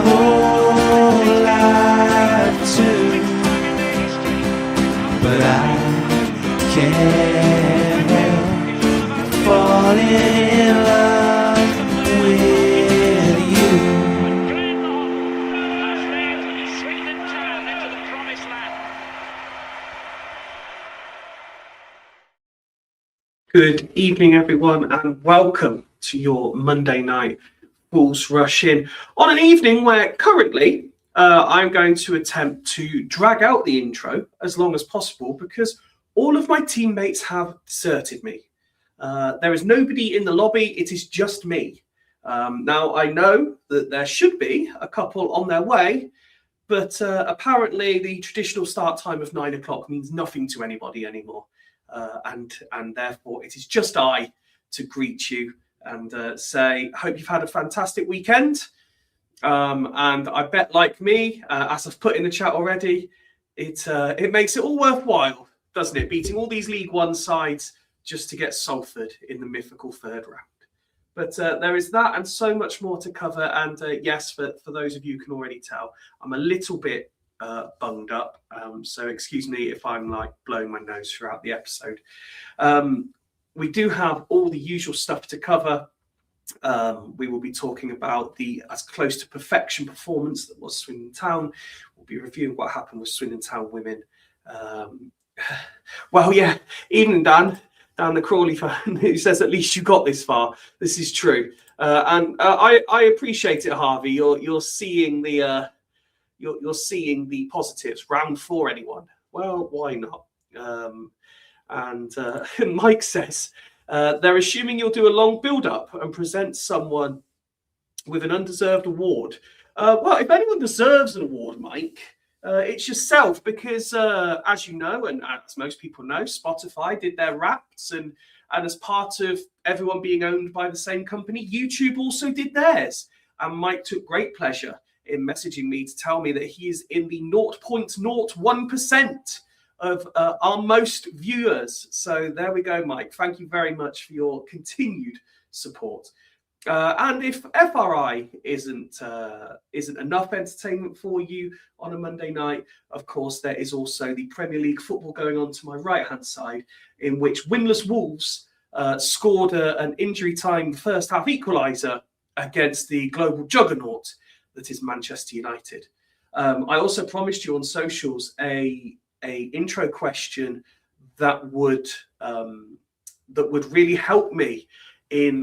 whole life too, but I can't help falling in love with you. Good evening, everyone, and welcome to your Monday night Bulls Rush In on an evening where currently I'm going to attempt to drag out the intro as long as possible because all of my teammates have deserted me. There is nobody in the lobby, it is just me. Now, I know that there should be a couple on their way, but apparently the traditional start time of 9 o'clock means nothing to anybody anymore. And therefore it is just I to greet you and say, hope you've had a fantastic weekend. And I bet, like me, as I've put in the chat already, it makes it all worthwhile, doesn't it? Beating all these League One sides just to get Salford in the mythical third round. But there is that and so much more to cover. And yes, for those of you who can already tell, I'm a little bit bunged up, so excuse me if I'm like blowing my nose throughout the episode. We do have all the usual stuff to cover. We will be talking about the as close to perfection performance that was Swindon Town. We'll be reviewing what happened with Swindon Town women. Well, yeah, even Dan the Crawley fan, who says at least you got this far. This is true, and I appreciate it, Harvey. You're seeing the you're seeing the positives. Round 4, anyone? Well, why not? And Mike says they're assuming you'll do a long build-up and present someone with an undeserved award. Well, if anyone deserves an award, Mike, it's yourself, because as you know, and as most people know, Spotify did their Wrapped, and as part of everyone being owned by the same company, YouTube also did theirs. And Mike took great pleasure in messaging me to tell me that he is in the 0.01% of our most viewers. So there we go, Mike. Thank you very much for your continued support. And if FRI isn't enough entertainment for you on a Monday night, of course, there is also the Premier League football going on to my right-hand side, in which winless Wolves scored an injury-time first-half equaliser against the global juggernaut that is Manchester United. I also promised you on socials a intro question that would really help me in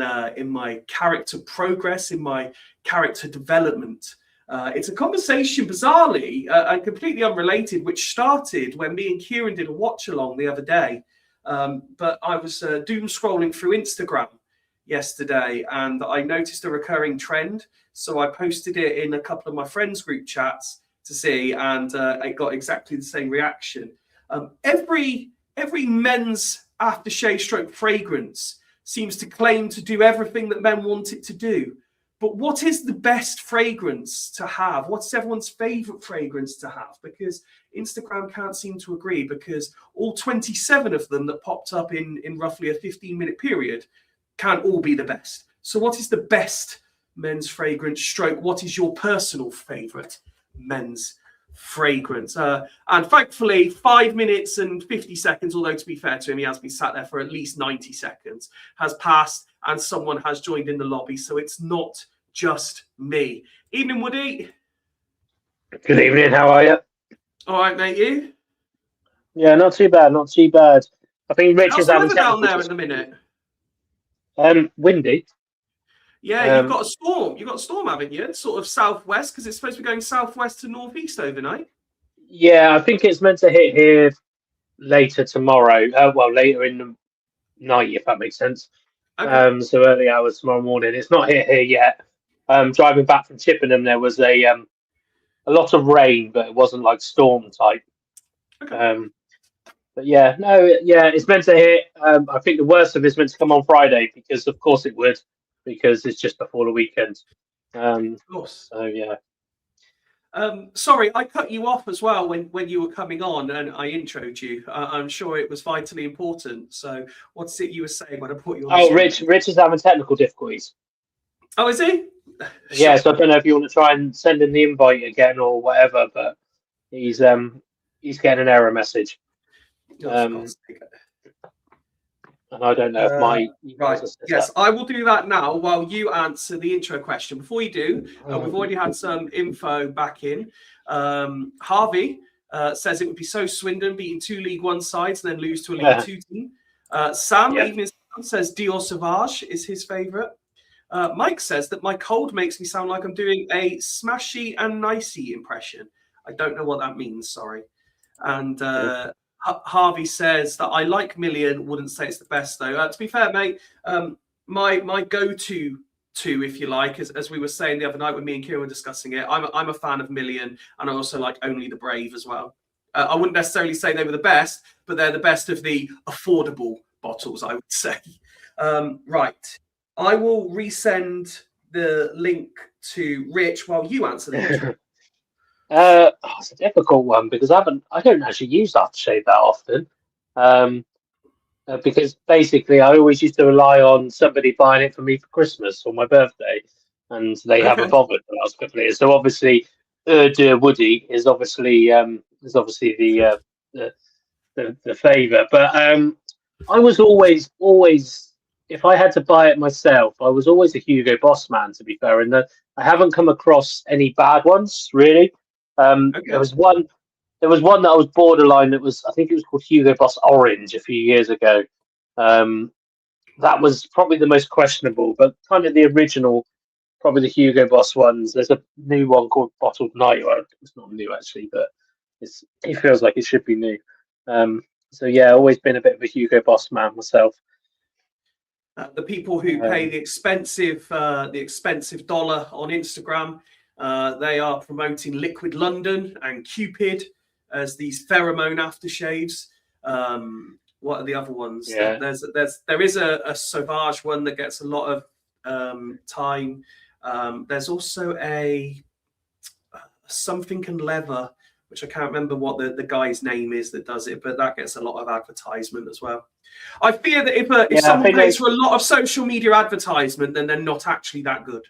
my character progress, in my character development. It's a conversation, bizarrely and completely unrelated, which started when me and Kieran did a watch along the other day. But I was doom scrolling through Instagram yesterday, and I noticed a recurring trend. So I posted it in a couple of my friends' group chats to see, and it got exactly the same reaction. Every men's aftershave stroke fragrance seems to claim to do everything that men want it to do. But what is the best fragrance to have? What's everyone's favorite fragrance to have? Because Instagram can't seem to agree, because all 27 of them that popped up in roughly a 15-minute period can't all be the best. So what is the best men's fragrance stroke? What is your personal favorite men's fragrance? And thankfully, 5 minutes and 50 seconds, although to be fair to him, he has been sat there for at least 90 seconds, has passed, and someone has joined in the lobby. So it's not just me. Evening, Woody. Good evening, how are you? All right, mate, you? Yeah, not too bad, not too bad. I think Rich is having down there at the minute. Windy. Yeah, you've got a storm. You've got a storm, haven't you? It's sort of southwest, because it's supposed to be going southwest to northeast overnight. Yeah, I think it's meant to hit here later tomorrow. Well, later in the night, if that makes sense. Okay. So early hours tomorrow morning. It's not hit here yet. Driving back from Chippenham, there was a lot of rain, but it wasn't like storm type. Okay. But yeah, it's meant to hit. I think the worst of it's meant to come on Friday, because of course it would, because it's just before the weekend. Of course. So yeah. Sorry, I cut you off as well when you were coming on and I introed you. I'm sure it was vitally important. So what's it you were saying when I put you on? Oh, Rich is having technical difficulties. Oh, is he? Yeah, so I don't know if you want to try and send him the invite again or whatever, but he's getting an error message. Oh, for God's sake. And I don't know if my right. Yes, I will do that now while you answer the intro question. Before you do, we've already had some info back in. Harvey says it would be so Swindon beating 2 League One sides and then lose to a League Two team. Sam, Evening Sam, says Dior Sauvage is his favourite. Mike says that my cold makes me sound like I'm doing a smashy and nicey impression. I don't know what that means, sorry. And Harvey says that I like Million, wouldn't say it's the best though. To be fair, mate, my go-to, if you like, as we were saying the other night when me and Kieran were discussing it, I'm a fan of Million, and I also like Only the Brave as well. I wouldn't necessarily say they were the best, but they're the best of the affordable bottles, I would say. Right. I will resend the link to Rich while you answer the intro. It's a difficult one because I don't actually use aftershave that often. Because basically I always used to rely on somebody buying it for me for Christmas or my birthday, and they haven't bothered the last couple of years. So obviously, Woody is obviously the favour. But I was always, if I had to buy it myself, I was always a Hugo Boss man, to be fair. And I haven't come across any bad ones really. There was one that was borderline. I think it was called Hugo Boss Orange a few years ago. That was probably the most questionable, but kind of the original, probably the Hugo Boss ones. There's a new one called Bottled Night. Well, it's not new actually, but it feels like it should be new. So yeah, always been a bit of a Hugo Boss man myself. The people who pay the expensive dollar on Instagram, they are promoting Liquid London and Cupid as these pheromone aftershaves. What are the other ones? Yeah. There is a Sauvage one that gets a lot of time. There's also a something and leather, which I can't remember what the guy's name is that does it, but that gets a lot of advertisement as well. I fear that if someone pays for a lot of social media advertisement, then they're not actually that good.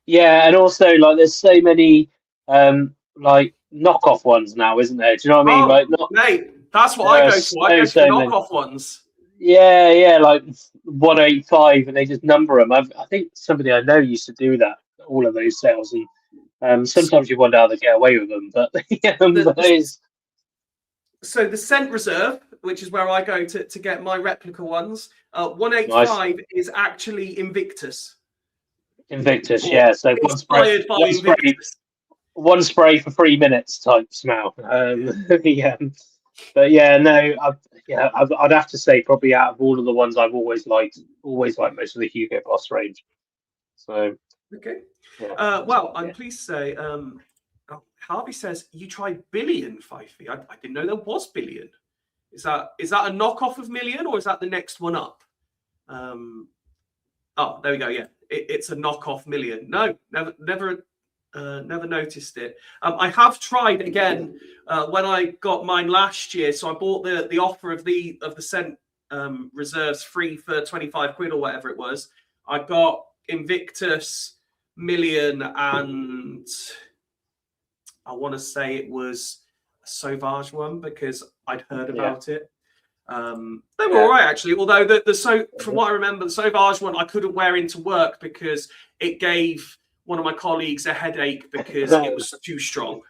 Yeah, and also like there's so many like knockoff ones now, isn't there? Do you know what I mean? Mate, that's what I go for. I go for the knockoff ones. Yeah, like 185, and they just number them. I think somebody I know used to do that, all of those sales, and sometimes you wonder how they get away with them. But so the Scent Reserve, which is where I go to get my replica ones, 185 is actually Invictus. Invictus, yeah. So one spray for 3 minutes type smell. Yeah. But yeah, no, I'd have to say probably out of all of the ones I've always liked most of the Hugo Boss range. So okay. Yeah. Well, I'm pleased to say Harvey says you tried Billion, Fifey. I didn't know there was Billion. Is that a knockoff of Million, or is that the next one up? Oh, there we go. Yeah, it's a knockoff Million. No, never noticed it. I have tried again when I got mine last year. So I bought the offer of the Scent Reserves free for 25 quid or whatever it was. I got Invictus, Million, and I want to say it was a Sauvage one because I'd heard about it. They were all right actually, although from what I remember, the Sauvage one I couldn't wear into work because it gave one of my colleagues a headache because it was too strong.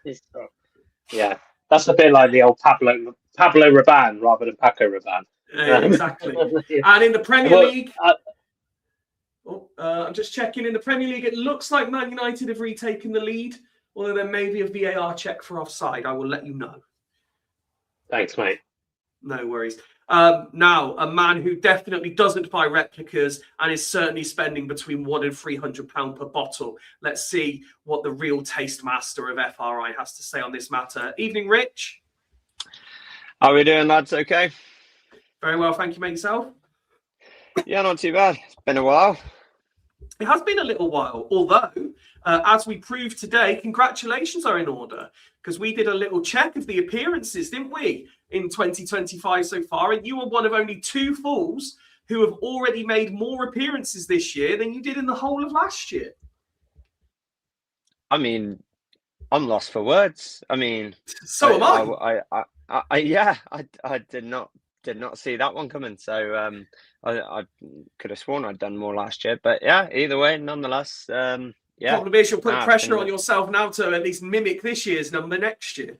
Yeah, that's a bit like the old Pablo Rabanne rather than Paco Rabanne. Exactly. And in the Premier League, I'm just checking. In the Premier League, it looks like Man United have retaken the lead, although there may be a VAR check for offside. I will let you know. Thanks, mate. No worries. Now, a man who definitely doesn't buy replicas and is certainly spending between £100 and £300 per bottle. Let's see what the real taste master of FRI has to say on this matter. Evening, Rich. How are we doing, lads? Okay? Very well, thank you, mate. Yourself? Yeah, not too bad. It's been a while. It has been a little while, although, as we proved today, congratulations are in order, because we did a little check of the appearances, didn't we, in 2025 so far, and you were one of only 2 fools who have already made more appearances this year than you did in the whole of last year. I mean, I'm lost for words. I mean, So am I. I did not see that one coming. So I could have sworn I'd done more last year, but yeah, either way, nonetheless, yeah. Problem is, you'll put Nah, it's pressure been- on yourself now to at least mimic this year's number next year.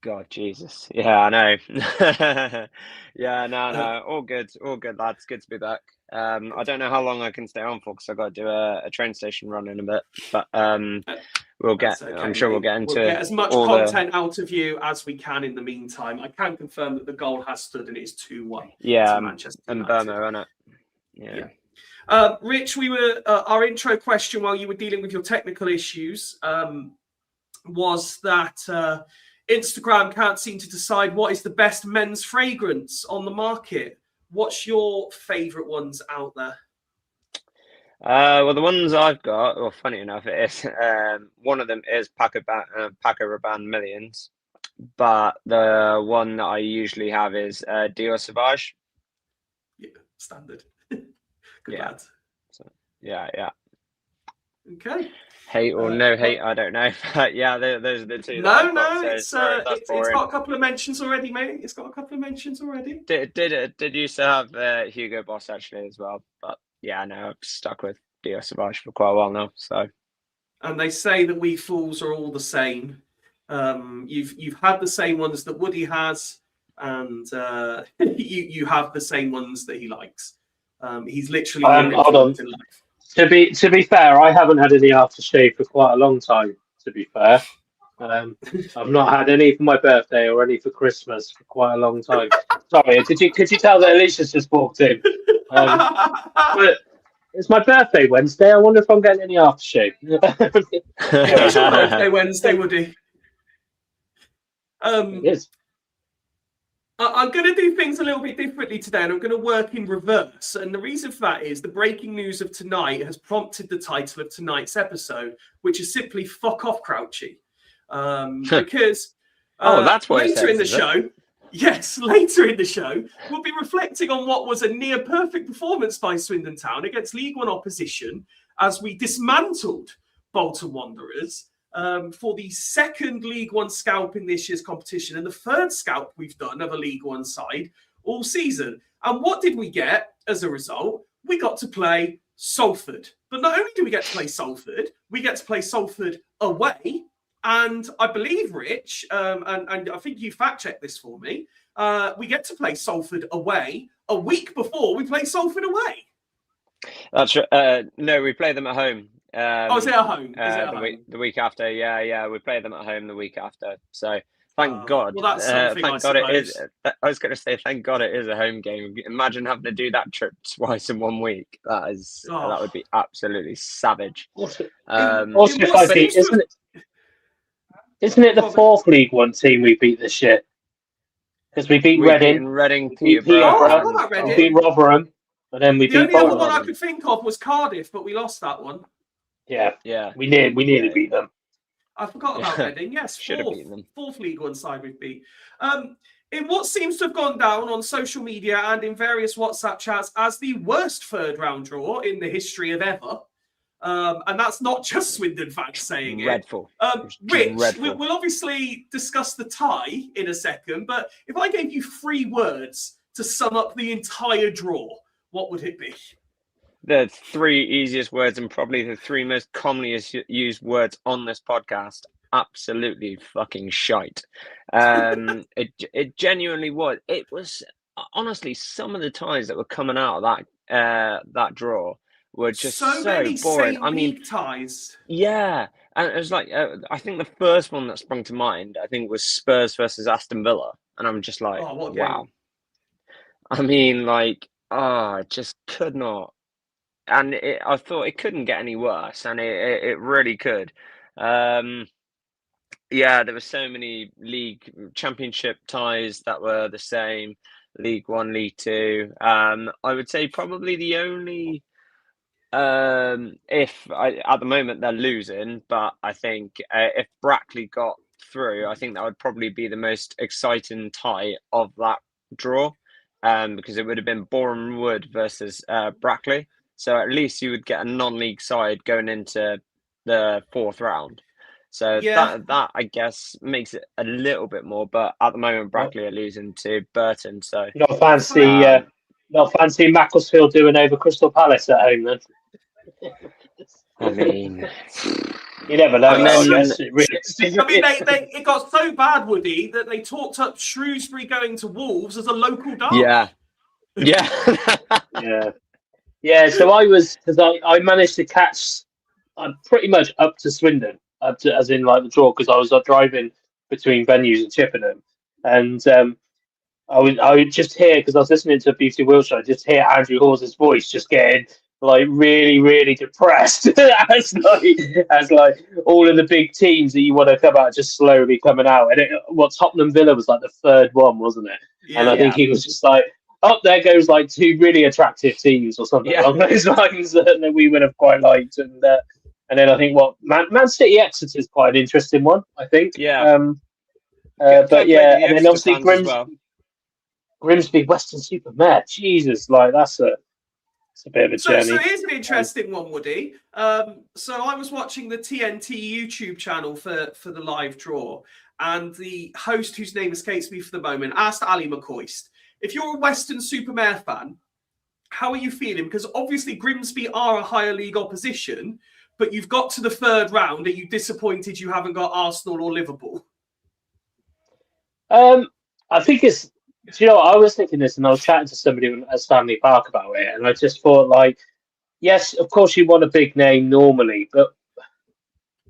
God, Jesus. Yeah, I know. Yeah, no. All good, lads. Good to be back. I don't know how long I can stay on for because I've got to do a train station run in a bit, but we'll get. That's okay, I'm sure we'll mate. get into We'll get as much all content out of you as we can in the meantime. I can confirm that the goal has stood and it's 2-1 to Manchester and United. Burma, isn't it? Yeah. Rich, we were our intro question while you were dealing with your technical issues was that Instagram can't seem to decide what is the best men's fragrance on the market. What's your favourite ones out there? Well, the ones I've got, well, funny enough, it is one of them is Paco Rabanne Millions, but the one that I usually have is Dior Sauvage. Yeah, standard. Good lad. So, yeah. Okay. Hate or no hate, I don't know. But yeah, those are the two. It's got a couple of mentions already, mate. It's got a couple of mentions already. Did used to have Hugo Boss actually as well, but yeah, no, I've stuck with Dior Sauvage for quite a while now. So, and they say that we fools are all the same. You've had the same ones that Woody has, and you have the same ones that he likes. He's literally hold on. in life. To be fair, I haven't had any aftershave for quite a long time. To be fair, I've not had any for my birthday or any for Christmas for quite a long time. Sorry, could you tell that Alicia's just walked in? But it's my birthday Wednesday. I wonder if I'm getting any aftershave. It is your birthday Wednesday, Woody. It is. I'm going to do things a little bit differently today, and I'm going to work in reverse. And the reason for that is the breaking news of tonight has prompted the title of tonight's episode, which is simply "Fuck Off, Crouchy," because that's what later in the show. Yes, later in the show, we'll be reflecting on what was a near perfect performance by Swindon Town against League One opposition as we dismantled Bolton Wanderers for the second League One scalp in this year's competition and the third scalp we've done of a League One side all season. And what did we get as a result? We got to play Salford. But not only do we get to play Salford, we get to play Salford away. And I believe, Rich, and I think you fact-checked this for me, we get to play Salford away a week before we play Salford away. That's right. No, we play them at home. Is it at home? The week after, yeah, we play them at home the week after. So thank God. Well, that's something. Thank God it is. I was going to say, thank God it is a home game. Imagine having to do that trip twice in 1 week. That would be absolutely savage. Isn't it the fourth League One team we beat this year? Because we beat Reading, Peterborough, we beat Rotherham, and then we beat Bolton. The only other one I could think of was Cardiff, but we lost that one. Yeah. We nearly beat them. I forgot about Reading. Yes, fourth League One side we've beat. In what seems to have gone down on social media and in various WhatsApp chats as the worst third round draw in the history of ever. And that's not just Swindon fans saying Dreadful. Rich, we'll obviously discuss the tie in a second, but if I gave you 3 words to sum up the entire draw, what would it be? The 3 easiest words and probably the 3 most commonly used words on this podcast. Absolutely fucking shite. It genuinely was. It was honestly some of the ties that were coming out of that draw were just so boring. I mean, ties. Yeah, and it was like I think the first one that sprung to mind, I think, was Spurs versus Aston Villa, and I'm just like, wow. I mean, like, I just could not, and I thought it couldn't get any worse, and it really could. Yeah, there were so many league championship ties that were the same. League One, League Two. I would say probably the only. At the moment they're losing, but I think if Brackley got through, I think that would probably be the most exciting tie of that draw, because it would have been Boreham Wood versus Brackley. So at least you would get a non-league side going into the fourth round. So Yeah. that I guess makes it a little bit more. But at the moment, Brackley are losing to Burton. So Not fancy Macclesfield doing over Crystal Palace at home then. I mean, You never know. And I then- guess realistically. I mean, it got so bad, Woody, that they talked up Shrewsbury going to Wolves as a local derby. yeah. Yeah. So because I managed to catch pretty much up to Swindon, as in like the draw, because I was driving between venues in Chippenham, and I would just hear, because I was listening to BBC Wiltshire, I just hear Andrew Hawes' voice just getting like really, really depressed as like all of the big teams that you want to come out just slowly coming out. And Tottenham Villa was like the third one, wasn't it? Yeah. And I think he was just like, oh, there goes like two really attractive teams or something along those lines that we would have quite liked. And then I think Man City Exeter is quite an interesting one, I think. Yeah. But yeah, and then obviously Grimsby Grimsby Western-super-Mare. Jesus, like that's a bit of a journey. So here's an interesting one, Woody. So I was watching the TNT YouTube channel for the live draw, and the host, whose name escapes me for the moment, asked Ali McCoist, if you're a Western-super-Mare fan, how are you feeling? Because obviously Grimsby are a higher league opposition, but you've got to the third round. Are you disappointed you haven't got Arsenal or Liverpool? I think it's. Do you know what? I was thinking this, and I was chatting to somebody at Stanley Park about it, and I just thought, like, yes, of course you want a big name normally, but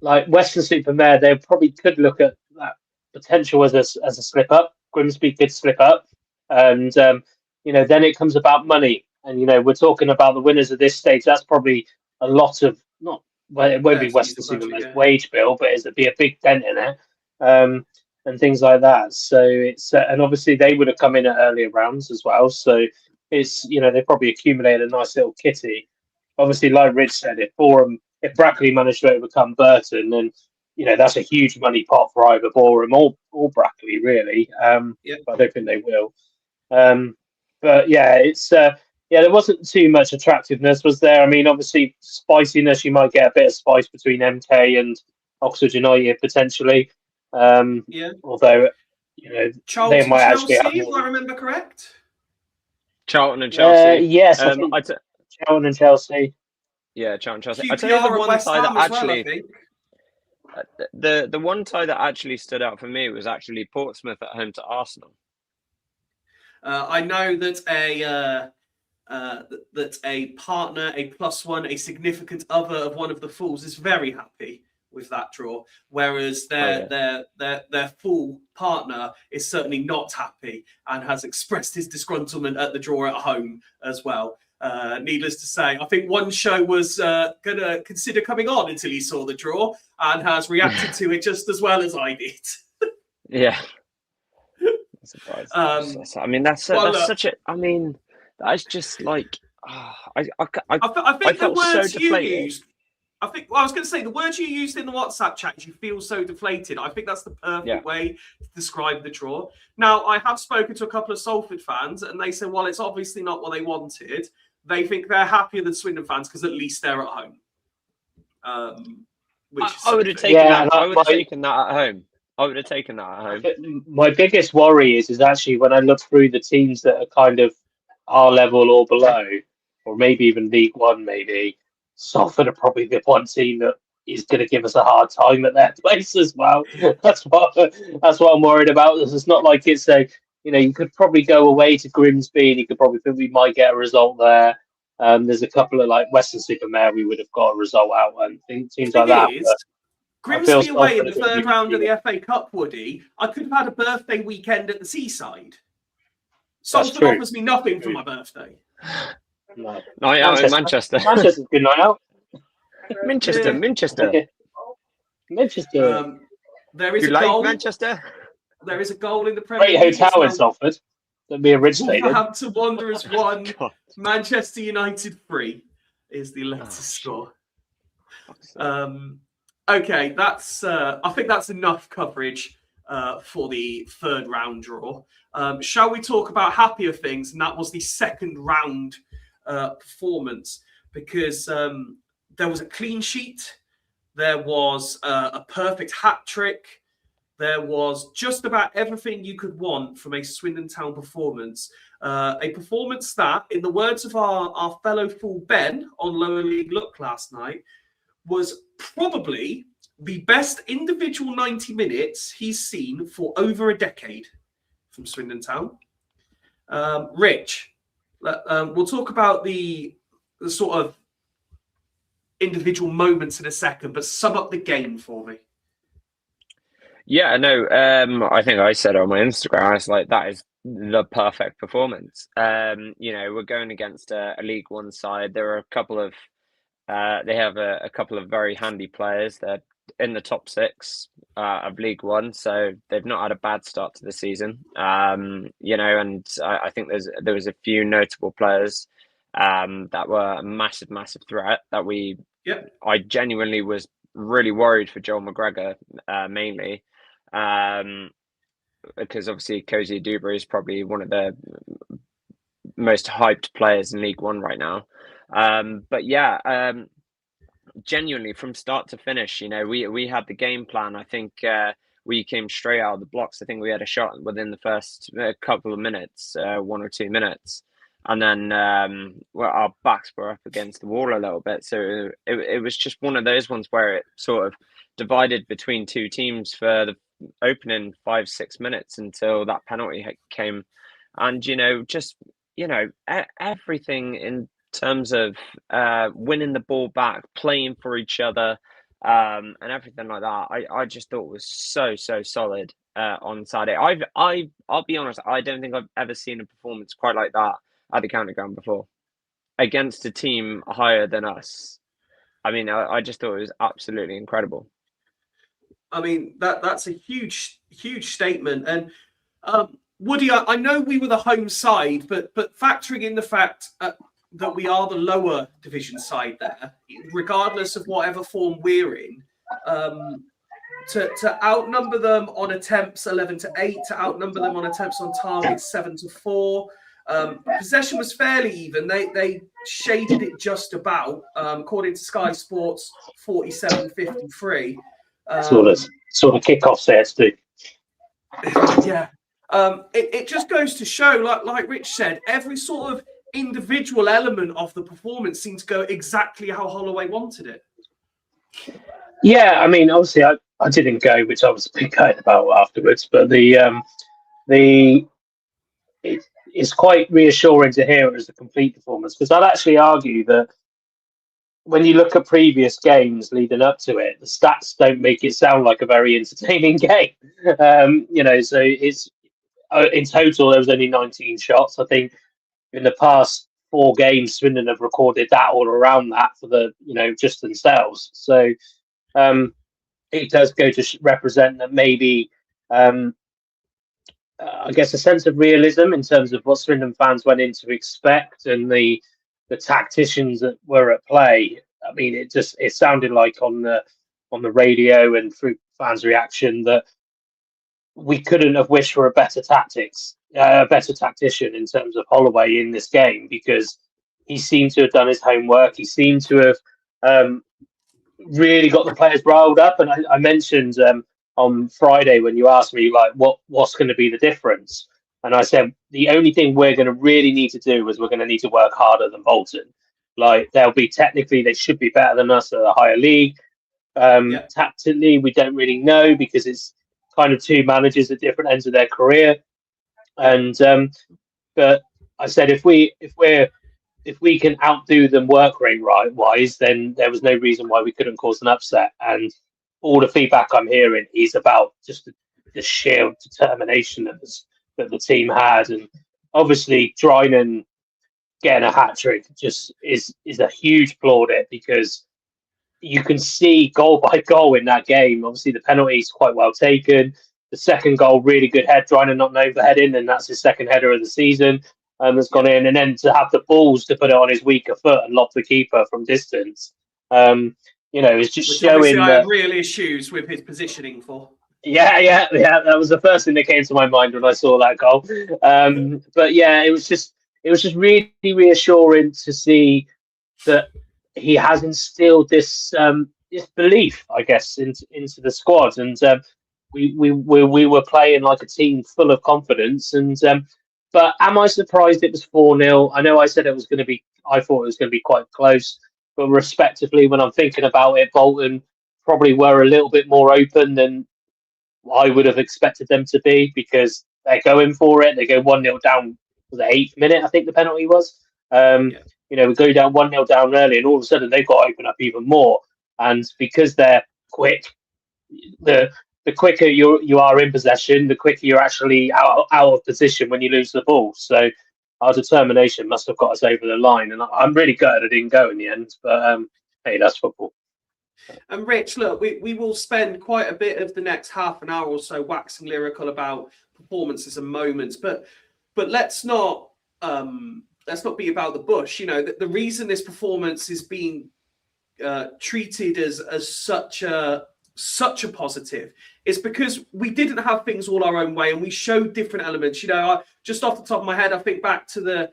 like Western-super-Mare, they probably could look at that potential as a slip up. Grimsby could slip up, and then it comes about money, and we're talking about the winners of this stage. That's probably a lot of it won't be Western-super-Mare's wage bill, but it'll be a big dent in it. And things like that. So it's and obviously they would have come in at earlier rounds as well. So it's they probably accumulated a nice little kitty. Obviously, like Rich said, if Brackley managed to overcome Burton, then that's a huge money pot for either Boreham or Brackley, really. But I don't think they will. But yeah, it's there wasn't too much attractiveness, was there? I mean, obviously spiciness. You might get a bit of spice between MK and Oxford United potentially. Although Charlton they might Chelsea, actually if I remember correct. Charlton and Chelsea. Yes, I think Charlton and Chelsea. Yeah, Charlton and Chelsea. QPR I tell you the one West tie that Ham as actually. The one tie that actually stood out for me was actually Portsmouth at home to Arsenal. I know that a partner, a +1, a significant other of one of the fools is very happy with that draw, whereas their full partner is certainly not happy and has expressed his disgruntlement at the draw at home as well. Needless to say, I think one show was going to consider coming on until he saw the draw and has reacted to it just as well as I did. Yeah. I mean, that's such a. I mean, that's just like. I think the felt words so you deflated. used. I was going to say the words you used in the WhatsApp chat. You feel so deflated. I think that's the perfect way to describe the draw. Now, I have spoken to a couple of Salford fans, and they say, "Well, it's obviously not what they wanted." They think they're happier than Swindon fans because at least they're at home. I would have taken that. I would have taken that at home. I would have taken that at home. My biggest worry is actually when I look through the teams that are kind of our level or below, or maybe even League One, maybe Salford are probably the one team that is going to give us a hard time at their place as well. That's what I'm worried about. It's not like it's you could probably go away to Grimsby and you could probably think we might get a result there. There's a couple of like Western-super-Mare we would have got a result out and teams like that. Grimsby away in the third round of the FA Cup, Woody. I could have had a birthday weekend at the seaside. Salford offers me nothing for my birthday. No. Night out in Manchester. Manchester's a good night out. Manchester. There is you a like goal. Manchester? There is a goal in the Premier League. Great hotel in Salford. That we originated. Wolverhampton Wanderers 1, Manchester United 3 is the latest score. Okay, that's. I think that's enough coverage for the third round draw. Shall we talk about happier things? And that was the second round performance because there was a clean sheet There was a perfect hat trick. There was just about everything you could want from a Swindon Town performance. A performance that, in the words of our fellow fool Ben on Lower League Look last night, was probably the best individual 90 minutes he's seen for over a decade from Swindon Town. Rich, we'll talk about the sort of individual moments in a second, but sum up the game for me. Yeah, no, I think I said on my Instagram, I was like, that is the perfect performance. We're going against a League One side. There are a couple of they have a couple of very handy players. They're in the top 6 of League One, so they've not had a bad start to the season. And I think there was a few notable players that were a massive threat that I genuinely was really worried for Joel McGregor mainly. Because obviously Cozy Dubry is probably one of the most hyped players in League One right now. Genuinely from start to finish, we had the game plan. I think we came straight out of the blocks. I think we had a shot within the first couple of minutes, 1 or 2 minutes. And then our backs were up against the wall a little bit. So it was just one of those ones where it sort of divided between two teams for the opening 5-6 minutes until that penalty came. And, everything in terms of winning the ball back, playing for each other, and everything like that, I just thought was so solid on Saturday. I'll be honest, I don't think I've ever seen a performance quite like that at the County Ground before against a team higher than us. I mean, I just thought it was absolutely incredible. I mean, that's a huge statement. And Woody, I know we were the home side, but factoring in the fact that we are the lower division side there, regardless of whatever form we're in, to outnumber them on attempts 11-8, to outnumber them on attempts on target 7-4. Possession was fairly even. They shaded it just about, according to Sky Sports, 47-53. Sort of kickoff sets too. Yeah. It just goes to show, like Rich said, every sort of individual element of the performance seemed to go exactly how Holloway wanted it. Yeah, I mean, obviously, I didn't go, which I was a bit gutted about afterwards. But it's quite reassuring to hear it as a complete performance, because I'd actually argue that when you look at previous games leading up to it, the stats don't make it sound like a very entertaining game. So it's in total there was only 19 shots. I think in the past 4 games, Swindon have recorded that or around that for the just themselves. So it does go to represent that maybe I guess a sense of realism in terms of what Swindon fans went in to expect and the tacticians that were at play. I mean, it sounded like on the radio and through fans' reaction that we couldn't have wished for a better tactician in terms of Holloway in this game, because he seemed to have done his homework. He seemed to have really got the players riled up. And I mentioned on Friday when you asked me like what's going to be the difference, and I said the only thing we're going to really need to do is we're going to need to work harder than Bolton. Like they should be better than us at a higher league. Tactically, we don't really know because it's kind of two managers at different ends of their career. And but I said if we can outdo them work rate wise, then there was no reason why we couldn't cause an upset. And all the feedback I'm hearing is about just the sheer determination that the team had, and obviously Drynan getting a hat trick just is a huge plaudit, because you can see goal by goal in that game. Obviously the penalty is quite well taken. The second goal, really good head, Drynan not overheading, and that's his second header of the season. That's gone in, and then to have the balls to put it on his weaker foot and lob the keeper from distance. It's just showing that I had real issues with his positioning for. Yeah. That was the first thing that came to my mind when I saw that goal. But yeah, it was just really reassuring to see that he has instilled this this belief, I guess, into the squad, and we were playing like a team full of confidence. And but am I surprised it was 4-0? I know I said it was going to be. I thought it was going to be quite close, but respectively, when I'm thinking about it, Bolton probably were a little bit more open than I would have expected them to be, because they're going for it. They go 1-0 down for the 8th minute, I think the penalty was. You know, we go down 1-0 down early, and all of a sudden they've got to open up even more. And because they're quick, the quicker you are in possession, the quicker you're actually out of position when you lose the ball. So our determination must have got us over the line. And I'm really glad it didn't go in the end. But hey, that's football. And Rich, look, we will spend quite a bit of the next half an hour or so waxing lyrical about performances and moments, but let's not be about the bush. You know, the reason this performance is being treated as such a positive is because we didn't have things all our own way, and we showed different elements. You know, just off the top of my head, I think back to the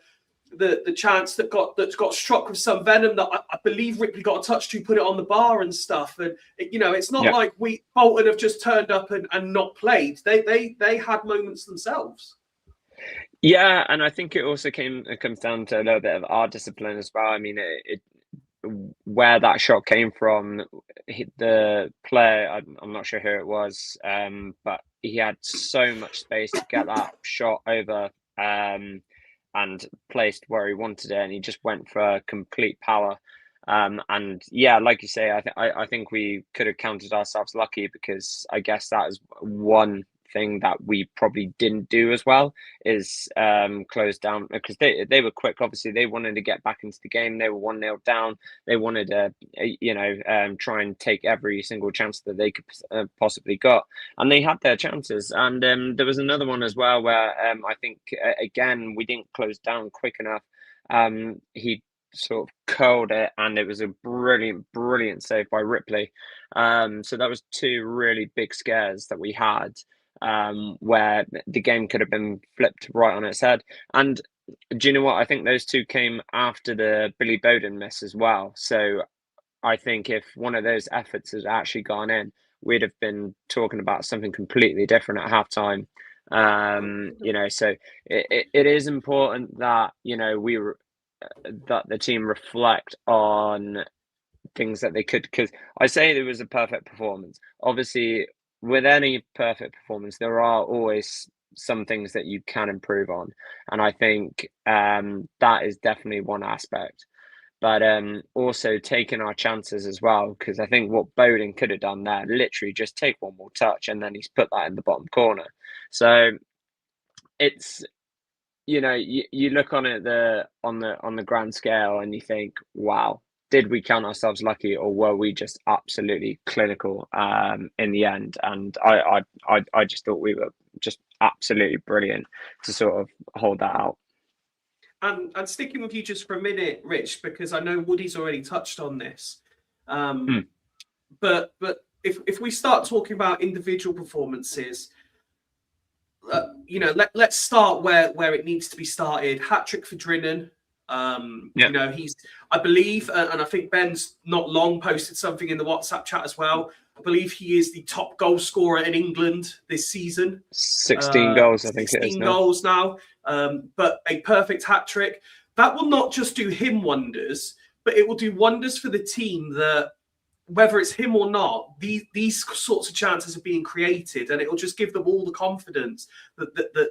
chance that got struck with some venom that I believe Ripley got a touch to, put it on the bar and stuff. And you know, it's not like Bolton have just turned up and not played. They had moments themselves. Yeah, and I think it also comes down to a little bit of our discipline as well. I mean, where that shot came from, the player, I'm not sure who it was, but he had so much space to get that shot over and placed where he wanted it, and he just went for complete power. And yeah, like you say, I think we could have counted ourselves lucky, because I guess that is one thing that we probably didn't do as well, is close down, because they were quick. Obviously, they wanted to get back into the game. They were 1-0 down. They wanted to try and take every single chance that they could possibly got, and they had their chances. And there was another one as well where I think again we didn't close down quick enough. He sort of curled it, and it was a brilliant save by Ripley. So that was two really big scares that we had, where the game could have been flipped right on its head. And do you know what? I think those two came after the Billy Bowden miss as well. So I think if one of those efforts had actually gone in, we'd have been talking about something completely different at halftime. So it is important that, that the team reflect on things that they could, because I say there was a perfect performance. Obviously, with any perfect performance, there are always some things that you can improve on, and I think that is definitely one aspect. But also taking our chances as well, because I think what Bowden could have done there, literally just take one more touch, and then he's put that in the bottom corner. So it's, you look on it on the grand scale, and you think, wow, did we count ourselves lucky, or were we just absolutely clinical in the end? And I just thought we were just absolutely brilliant to sort of hold that out. And sticking with you just for a minute, Rich, because I know Woody's already touched on this. But if we start talking about individual performances, let's start where it needs to be started. Hat-trick for Drinan. He's, I believe, and I think Ben's not long posted something in the WhatsApp chat as well. I believe he is the top goal scorer in England this season. 16 goals, I think it is 16 goals now. But a perfect hat-trick. That will not just do him wonders, but it will do wonders for the team, that whether it's him or not, these sorts of chances are being created, and it will just give them all the confidence that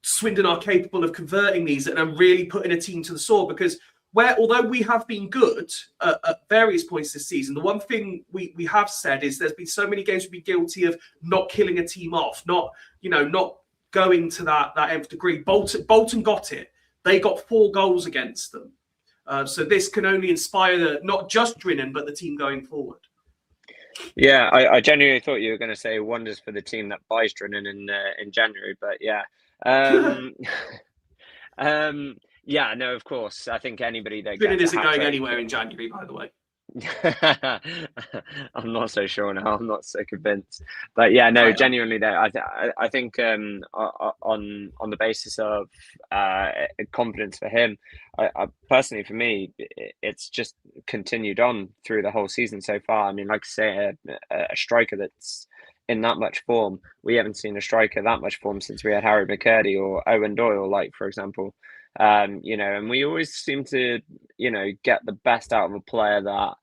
Swindon are capable of converting these and really putting a team to the sword. Because although we have been good at various points this season, the one thing we have said is there's been so many games we've been guilty of not killing a team off, not going to that nth degree. Bolton got it. They got 4 goals against them. So this can only inspire not just Drinan, but the team going forward. Yeah, I genuinely thought you were going to say wonders for the team that buys Drinan in January, but yeah. Yeah, no, of course. I think anybody that Drinan isn't going anywhere in January, by the way. I'm not so sure now. I'm not so convinced, but yeah, no, genuinely though, I think on the basis of confidence for him, I personally for me, it's just continued on through the whole season so far. I mean, like I say, a striker that's in that much form, we haven't seen a striker that much form since we had Harry McCurdy or Owen Doyle, like for example. And we always seem to, get the best out of a player that,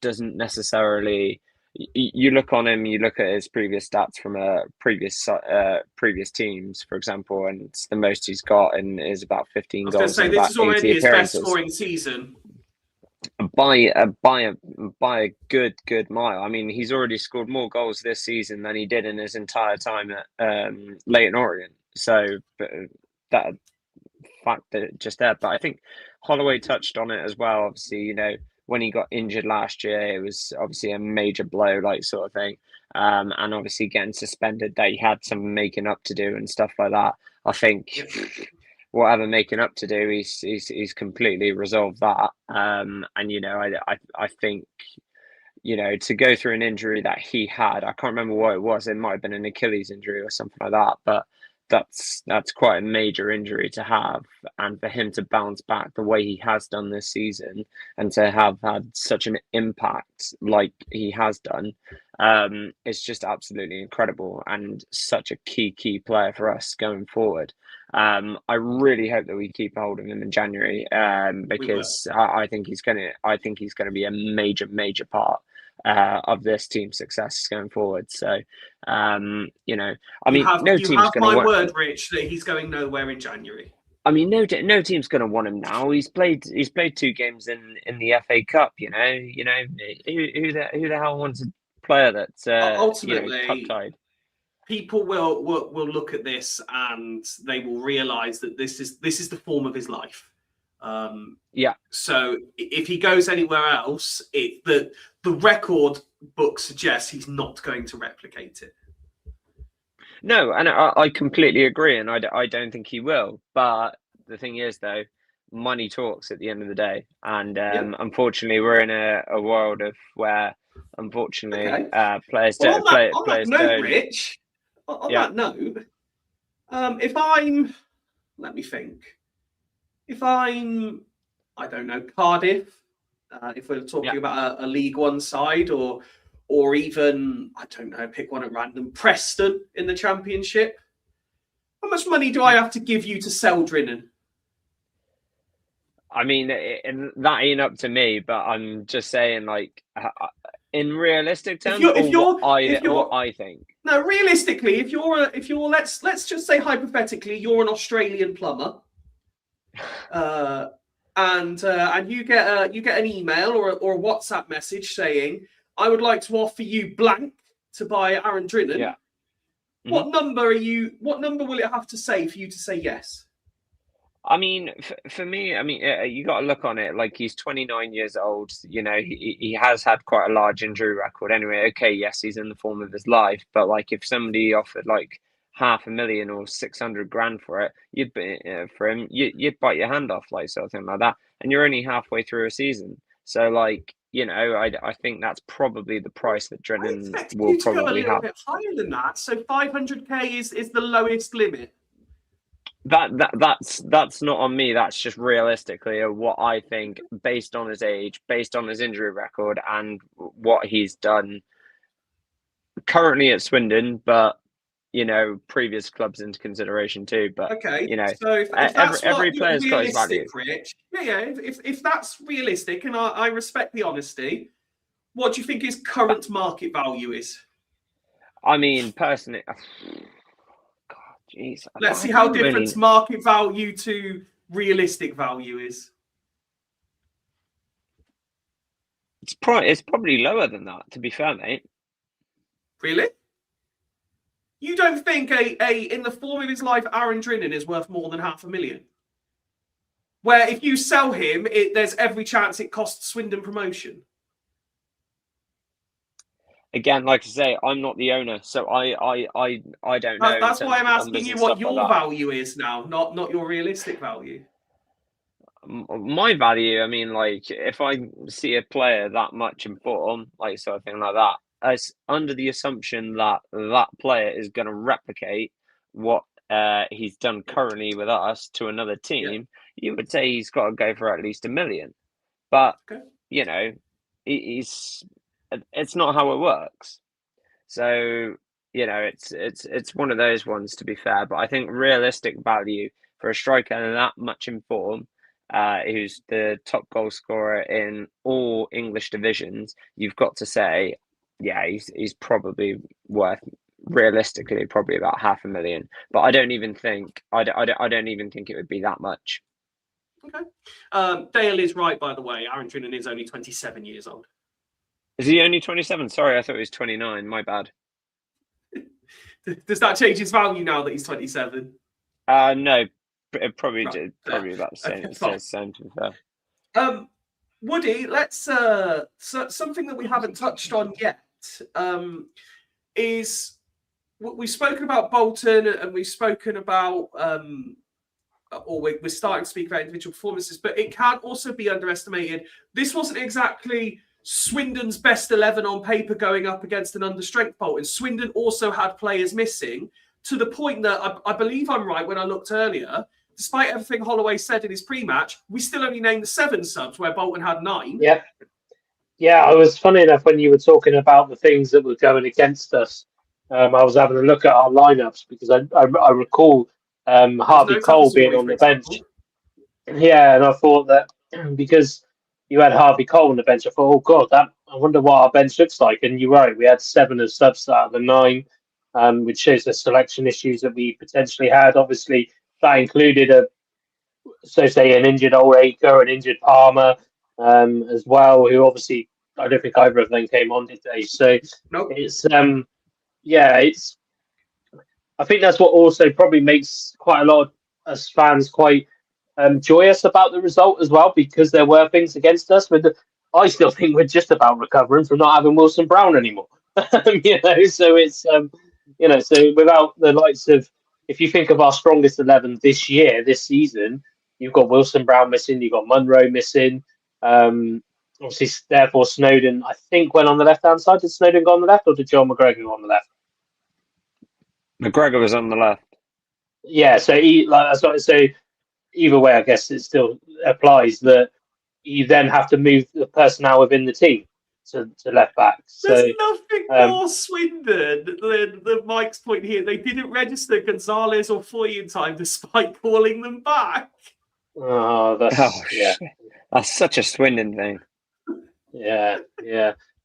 doesn't necessarily. You look on him, you look at his previous stats from previous teams, for example, and the most he's got is about 15 I was going to goals say in this about is already 80 his best appearances scoring season. by a good mile. I mean, he's already scored more goals this season than he did in his entire time at Leyton Orient. So that fact that just there. But I think Holloway touched on it as well. Obviously, when he got injured last year, it was obviously a major blow, like sort of thing. And obviously getting suspended, that he had some making up to do and stuff like that. I think whatever making up to do, he's completely resolved that. And I think to go through an injury that he had, I can't remember what it was. It might have been an Achilles injury or something like that, but that's quite a major injury to have, and for him to bounce back the way he has done this season and to have had such an impact like he has done, it's just absolutely incredible and such a key player for us going forward. I really hope that we keep hold of him in January, because I think he's gonna be a major part of this team's success going forward. So, I mean, no team's going to want. Word, Rich, that he's going nowhere in January. I mean, no team's going to want him now. He's played 2 games in the FA Cup. Who the hell wants a player that's ultimately cup-tied? People will look at this and they will realise that this is the form of his life. So if he goes anywhere else, the record book suggests he's not going to replicate it. No, and I completely agree, and I don't think he will. But the thing is, though, money talks at the end of the day, and unfortunately, we're in a world of where, unfortunately, players don't. On that note, Rich, on that note, let me think. If I'm, I don't know, Cardiff, if we're talking about a League One side, or even, I don't know, pick one at random, Preston in the Championship, how much money do I have to give you to sell Drinan? I mean, that ain't up to me, but I'm just saying, like, in realistic terms, what I think. No, realistically, if you're let's just say hypothetically, you're an Australian plumber. And you get an email or a WhatsApp message saying, I would like to offer you blank to buy Aaron Drinan. Yeah. Mm-hmm. What number will it have to say for you to say yes? I mean, for me, you got to look on it like he's 29 years old. He has had quite a large injury record anyway. Okay, yes, he's in the form of his life, but like if somebody offered like $500,000 or 600 grand for it, you'd bite your hand off, like something like that. And you're only halfway through a season, so like I think that's probably the price that Drinan will probably have. A little bit higher than that. So 500k is the lowest limit. That's not on me. That's just realistically what I think, based on his age, based on his injury record, and what he's done currently at Swindon, but previous clubs into consideration too. But so if every player's got his value. Rich, if that's realistic, and I respect the honesty, what do you think his current market value is? I mean, personally, God, jeez. Let's see how different market value to realistic value is. It's probably lower than that, to be fair, mate. Really? You don't think in the form of his life, Aaron Drinan is worth more than $500,000? Where if you sell him, there's every chance it costs Swindon promotion. Again, like I say, I'm not the owner, so I don't know. That's why I'm asking you what your value is now, not your realistic value. my value, I mean, like if I see a player that much in form, like something like that, it's under the assumption that that player is going to replicate what he's done currently with us to another team. You would say he's got to go for at least $1 million, but you know, it's not how it works. So you know, it's one of those ones, to be fair. But I think realistic value for a striker that much in form, who's the top goal scorer in all English divisions, you've got to say, yeah, he's probably worth, realistically, probably about $500,000. But I don't even think I don't even think it would be that much. Okay. Dale is right, by the way. Aaron Drinan is only 27 years old. Is he only 27? Sorry, I thought he was 29. My bad. Does that change his value now that he's 27? No, probably Right. probably about the same. Okay, Same, to be fair. Woody, let's something that we haven't touched on yet is we've spoken about Bolton and we've spoken about or we're starting to speak about individual performances, but it can't also be underestimated. This wasn't exactly Swindon's best 11 on paper going up against an understrength Bolton. Swindon also had players missing, to the point that I believe I'm right when I looked earlier. Despite everything Holloway said in his pre-match, we still only named the 7 subs where Bolton had 9. Yeah, I was funny enough when you were talking about the things that were going against us. I was having a look at our lineups because I recall Harvey Cole being on the bench. Yeah, and I thought that because you had Harvey Cole on the bench, I thought, oh God, I wonder what our bench looks like. And you're right, we had 7 as subs out of the 9, which shows the selection issues that we potentially had. Obviously, that included an injured Olacre, an injured Palmer as well, who obviously, I don't think either of them came on, did they? So it's I think that's what also probably makes quite a lot of us fans quite joyous about the result as well, because there were things against us. I still think we're just about recovering from not having Wilson Brown anymore. So it's so without the likes of, if you think of our strongest 11 this season, you've got Wilson Brown missing, you've got Munro missing. Obviously, therefore, Snowden, I think, went on the left-hand side. Did Snowden go on the left, or did Joel McGregor go on the left? McGregor was on the left. Yeah, so either way, I guess it still applies that you then have to move the personnel within the team to left back. There's nothing more Swindon than Mike's point here. They didn't register Gonzalez or Foy in time despite calling them back. That's such a Swindon thing. Yeah.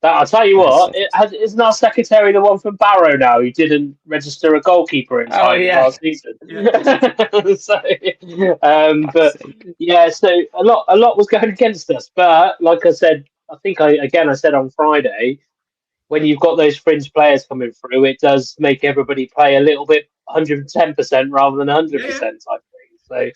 I'll tell you what, isn't our secretary the one from Barrow now who didn't register a goalkeeper in time last season? So a lot was going against us. But like I said, I said on Friday, when you've got those fringe players coming through, it does make everybody play a little bit 110% rather than 100%, I think. So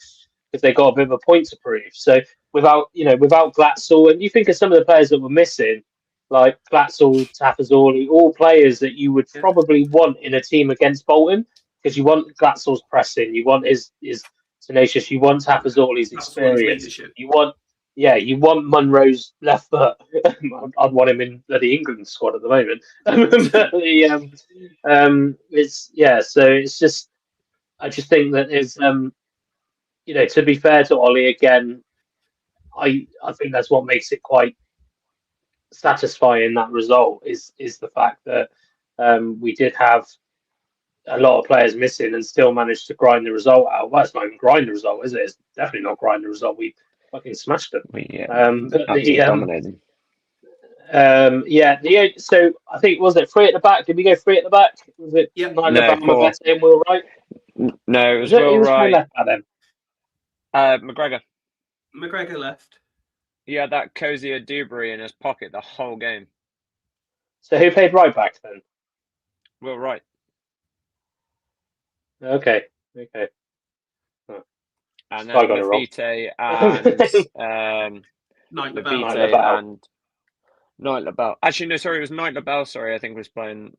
if they got a bit of a point to prove. So without Glatzel, and you think of some of the players that were missing, like Glatzel, Tafazorli, all players that you would probably want in a team against Bolton, because you want Glatzel's pressing, you want his tenacious, you want Tafazorli's experience, you want Munro's left foot. I'd want him in the England squad at the moment. So it's just, I just think that there's to be fair to Ollie again, I think that's what makes it quite satisfying, that result is the fact that we did have a lot of players missing and still managed to grind the result out. Well, it's not even grind the result, is it? It's definitely not grind the result. We fucking smashed them. Dominated. So I think, was it 3 at the back? Did we go 3 at the back? Was it Mavete and Will Wright? No, it was Will Wright. Left back then? McGregor. McGregor left. He had that Cozier Dewberry in his pocket the whole game. So who played right back then? Will Wright. Okay. Oh. And then Lafite and Knight LaBelle. Actually, no, sorry, it was Knight LaBelle. Sorry, I think was playing.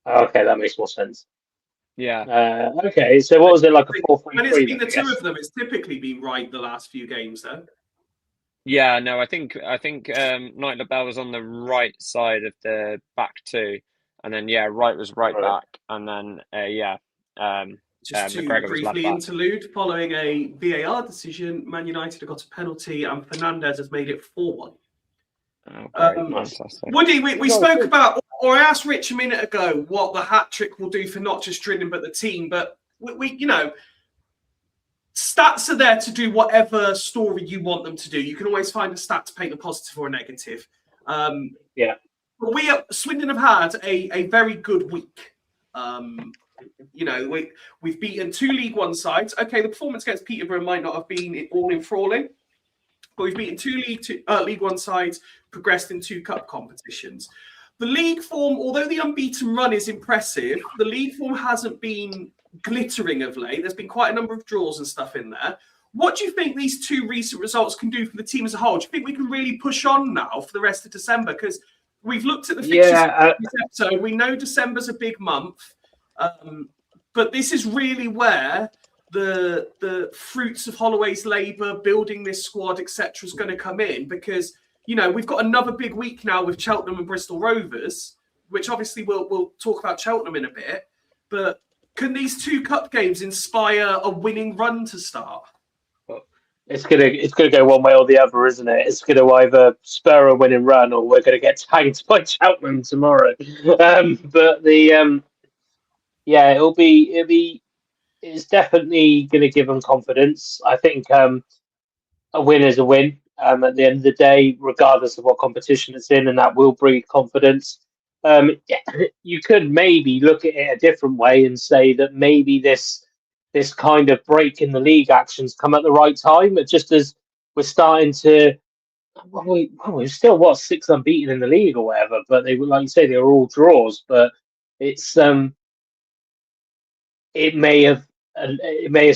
Okay, that makes more sense. Yeah. Okay, so what was it, like a When it's 4-3-3 been then, the I two guess? of them, it's typically been right the last few games, though. Yeah, no, I think Knight LaBelle was on the right side of the back two, and then Wright was right Right. back, and then Just to McGregor was left briefly back. interlude, following a VAR decision, Man United have got a penalty and Fernandez has made it 4-1. Oh, great, Nice. fantastic. Woody, we Well, spoke good. about, or I asked Rich a minute ago what the hat trick will do for not just Drilling but the team. But we stats are there to do whatever story you want them to do. You can always find a stat to paint a positive or a negative. Yeah. But Swindon have had a very good week. We've beaten 2 League One sides. Okay, the performance against Peterborough might not have been all enthralling, but we've beaten 2 League One sides, progressed in 2 cup competitions. The league form, although the unbeaten run is impressive, the league form hasn't been glittering of late. There's been quite a number of draws and stuff in there. What do you think these 2 recent results can do for the team as a whole? Do you think we can really push on now for the rest of December? Because we've looked at the fixtures this episode. We know December's a big month, but this is really where the fruits of Holloway's labour, building this squad, etc., is going to come in, because we've got another big week now with Cheltenham and Bristol Rovers, which obviously we'll talk about Cheltenham in a bit. But can these 2 cup games inspire a winning run to start? It's gonna go one way or the other, isn't it? It's gonna either spur a winning run, or we're gonna get tanked by Cheltenham tomorrow. But it's definitely gonna give them confidence. I think a win is a win. At the end of the day, regardless of what competition it's in, and that will breed confidence. You could maybe look at it a different way and say that maybe this kind of break in the league actions come at the right time, just as we're starting to. We're still 6 unbeaten in the league or whatever, but they were, like you say, they were all draws. But it's it may have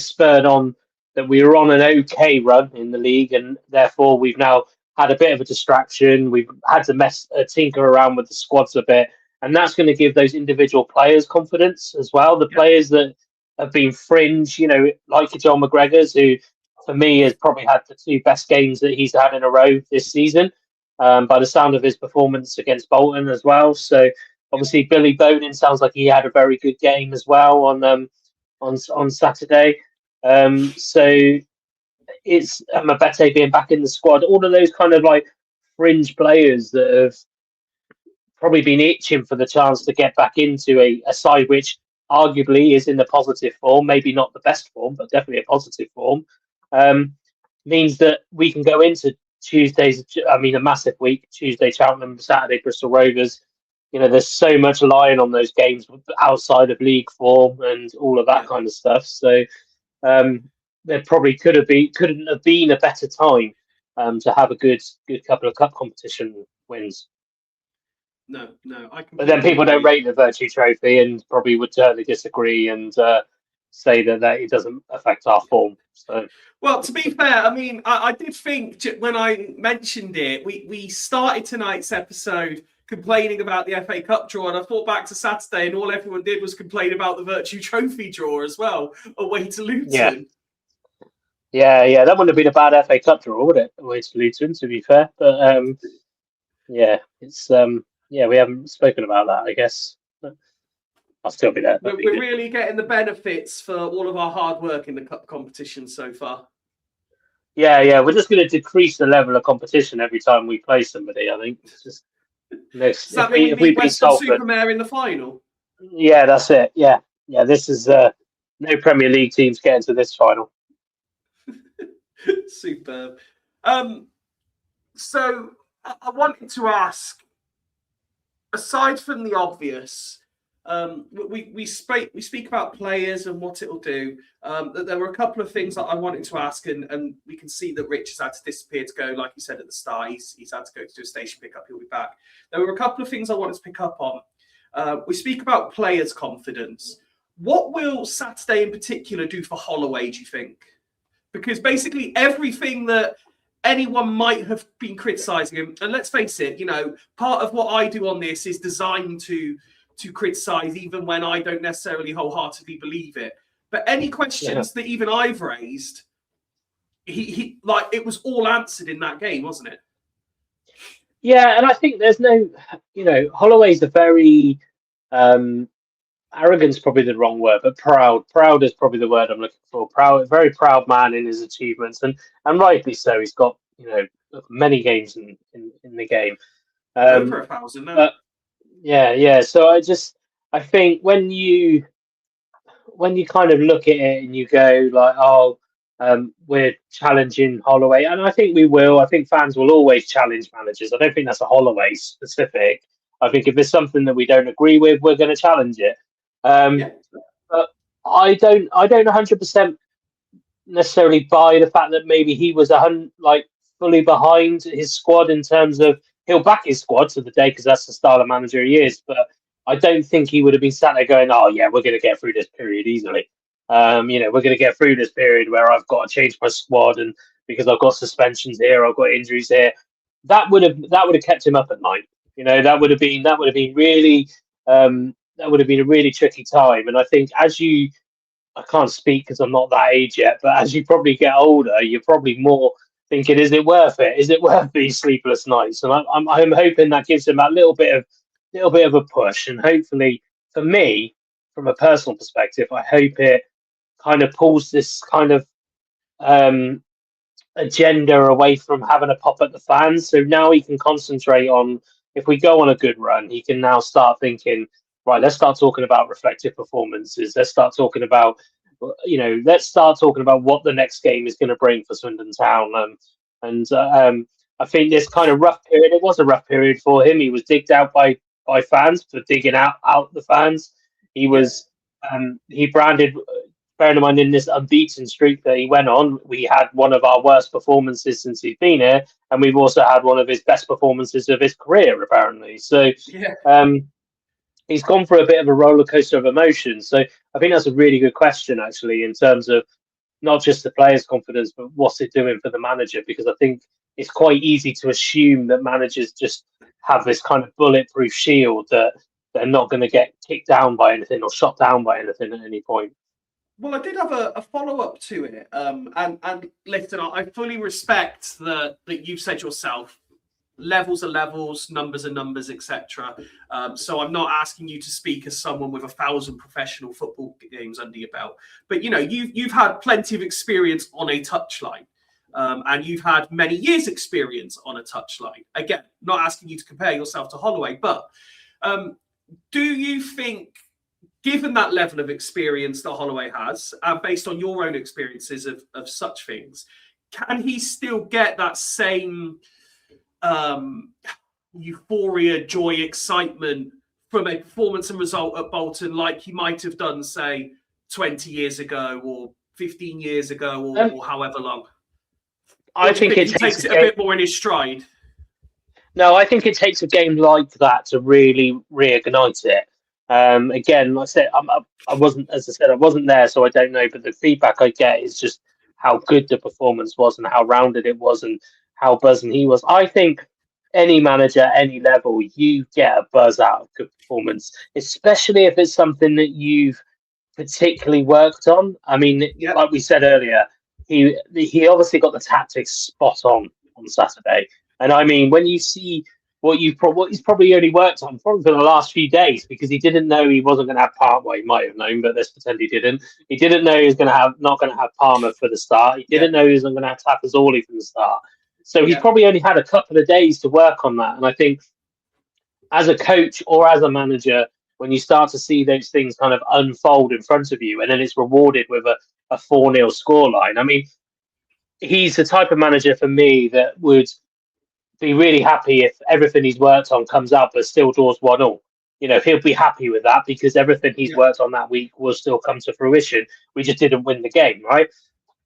spurred on that we were on an okay run in the league, and therefore we've now had a bit of a distraction. We've had to tinker around with the squads a bit, and that's going to give those individual players confidence as well. The players that have been fringe, like John McGregor's, who for me has probably had the 2 best games that he's had in a row this season, by the sound of his performance against Bolton as well. So obviously Billy Bowden sounds like he had a very good game as well on Saturday. So it's Mabete being back in the squad. All of those kind of like fringe players that have probably been itching for the chance to get back into a side which arguably is in the positive form, maybe not the best form, but definitely a positive form, means that we can go into Tuesdays. A massive week. Tuesday Cheltenham, Saturday Bristol Rovers. There's so much lying on those games outside of league form and all of that kind of stuff. So there probably couldn't have been a better time to have a good couple of cup competition wins. No, But then people don't rate the Virtue Trophy and probably would totally disagree and say that it doesn't affect our form. So. Well, to be fair, I did think when I mentioned it, we started tonight's episode complaining about the FA Cup draw, and I thought back to Saturday, and all everyone did was complain about the Virtue Trophy draw as well, away to Luton. Yeah, that wouldn't have been a bad FA Cup draw, would it? Away to Luton, to be fair. But it's we haven't spoken about that, I guess. I'll still be there. We're really getting the benefits for all of our hard work in the cup competition so far. Yeah, we're just going to decrease the level of competition every time we play somebody, I think. It's just Does that mean we beat Western-super-Mare in the final? Yeah, that's it. Yeah, this is no Premier League teams getting to this final. Superb. So I wanted to ask, aside from the obvious, we speak about players and what it'll do. There were a couple of things that I wanted to ask, and we can see that Rich has had to disappear to go, like you said at the start, he's had to go to do a station pickup. He'll be back. There were a couple of things I wanted to pick up on. We speak about players' confidence. What will Saturday in particular do for Holloway, do you think? Because basically everything that anyone might have been criticising him, and let's face it, part of what I do on this is designed to to criticise, even when I don't necessarily wholeheartedly believe it. But any questions that even I've raised, he like it was all answered in that game, wasn't it? Yeah, and I think there's no, Holloway's a very, arrogance probably the wrong word, but proud. Proud is probably the word I'm looking for. Proud, very proud man in his achievements, and rightly so. He's got many games in the game. Over 1,000 now. But yeah. So I think when you kind of look at it and you go like, oh, we're challenging Holloway, and I think we will. I think fans will always challenge managers. I don't think that's a Holloway specific. I think if there's something that we don't agree with, we're going to challenge it. But I don't 100% necessarily buy the fact that maybe he was fully behind his squad in terms of he'll back his squad to the day because that's the style of manager he is. But I don't think he would have been sat there going, "Oh yeah, we're going to get through this period easily." We're going to get through this period where I've got to change my squad, and because I've got suspensions here, I've got injuries here. That would have kept him up at night. That would have been really that would have been a really tricky time. And I think I can't speak because I'm not that age yet, but as you probably get older, you're probably more thinking, is it worth it? Is it worth these sleepless nights? And I'm hoping that gives him that little bit of a push. And hopefully, for me, from a personal perspective, I hope it kind of pulls this kind of agenda away from having a pop at the fans. So now he can concentrate on, if we go on a good run, he can now start thinking, right, let's start talking about reflective performances. Let's start talking about, what the next game is going to bring for Swindon Town. I think this kind of rough period, it was a rough period for him. He was digged out by fans for digging out the fans. He branded, bearing in mind in this unbeaten streak that he went on, we had one of our worst performances since he's been here, and we've also had one of his best performances of his career, apparently. So, he's gone for a bit of a roller coaster of emotions. So I think that's a really good question, actually, in terms of not just the players' confidence, but what's it doing for the manager? Because I think it's quite easy to assume that managers just have this kind of bulletproof shield that they're not going to get kicked down by anything or shot down by anything at any point. Well, I did have a follow-up to it. And listen, I fully respect that you've said yourself, levels are levels, numbers are numbers, etc. So I'm not asking you to speak as someone with 1,000 professional football games under your belt, but you've had plenty of experience on a touchline, and you've had many years' experience on a touchline. Again, not asking you to compare yourself to Holloway, but do you think, given that level of experience that Holloway has, and based on your own experiences of such things, can he still get that same euphoria, joy, excitement from a performance and result at Bolton like he might have done, say, 20 years ago or 15 years ago or however long? I think he takes it a bit more in his stride. No, I think it takes a game like that to really reignite it. Again, like I said, I wasn't there, so I don't know. But the feedback I get is just how good the performance was and how rounded it was and how buzzing he was. I think any manager, any level, you get a buzz out of good performance, especially if it's something that you've particularly worked on. I mean, like we said earlier, he obviously got the tactics spot on Saturday. And I mean, when you see what he's probably only worked on probably for the last few days, because he didn't know he wasn't going to have Palmer. Well, he might have known, but let's pretend he didn't. He didn't know he was not going to have Palmer for the start. He didn't know he was going to have Tapazoli from the start. So he's probably only had a couple of days to work on that. And I think as a coach or as a manager, when you start to see those things kind of unfold in front of you, and then it's rewarded with a 4-0 scoreline. I mean, he's the type of manager for me that would be really happy if everything he's worked on comes out but still draws 1-1. He'll be happy with that because everything he's worked on that week will still come to fruition. We just didn't win the game, right?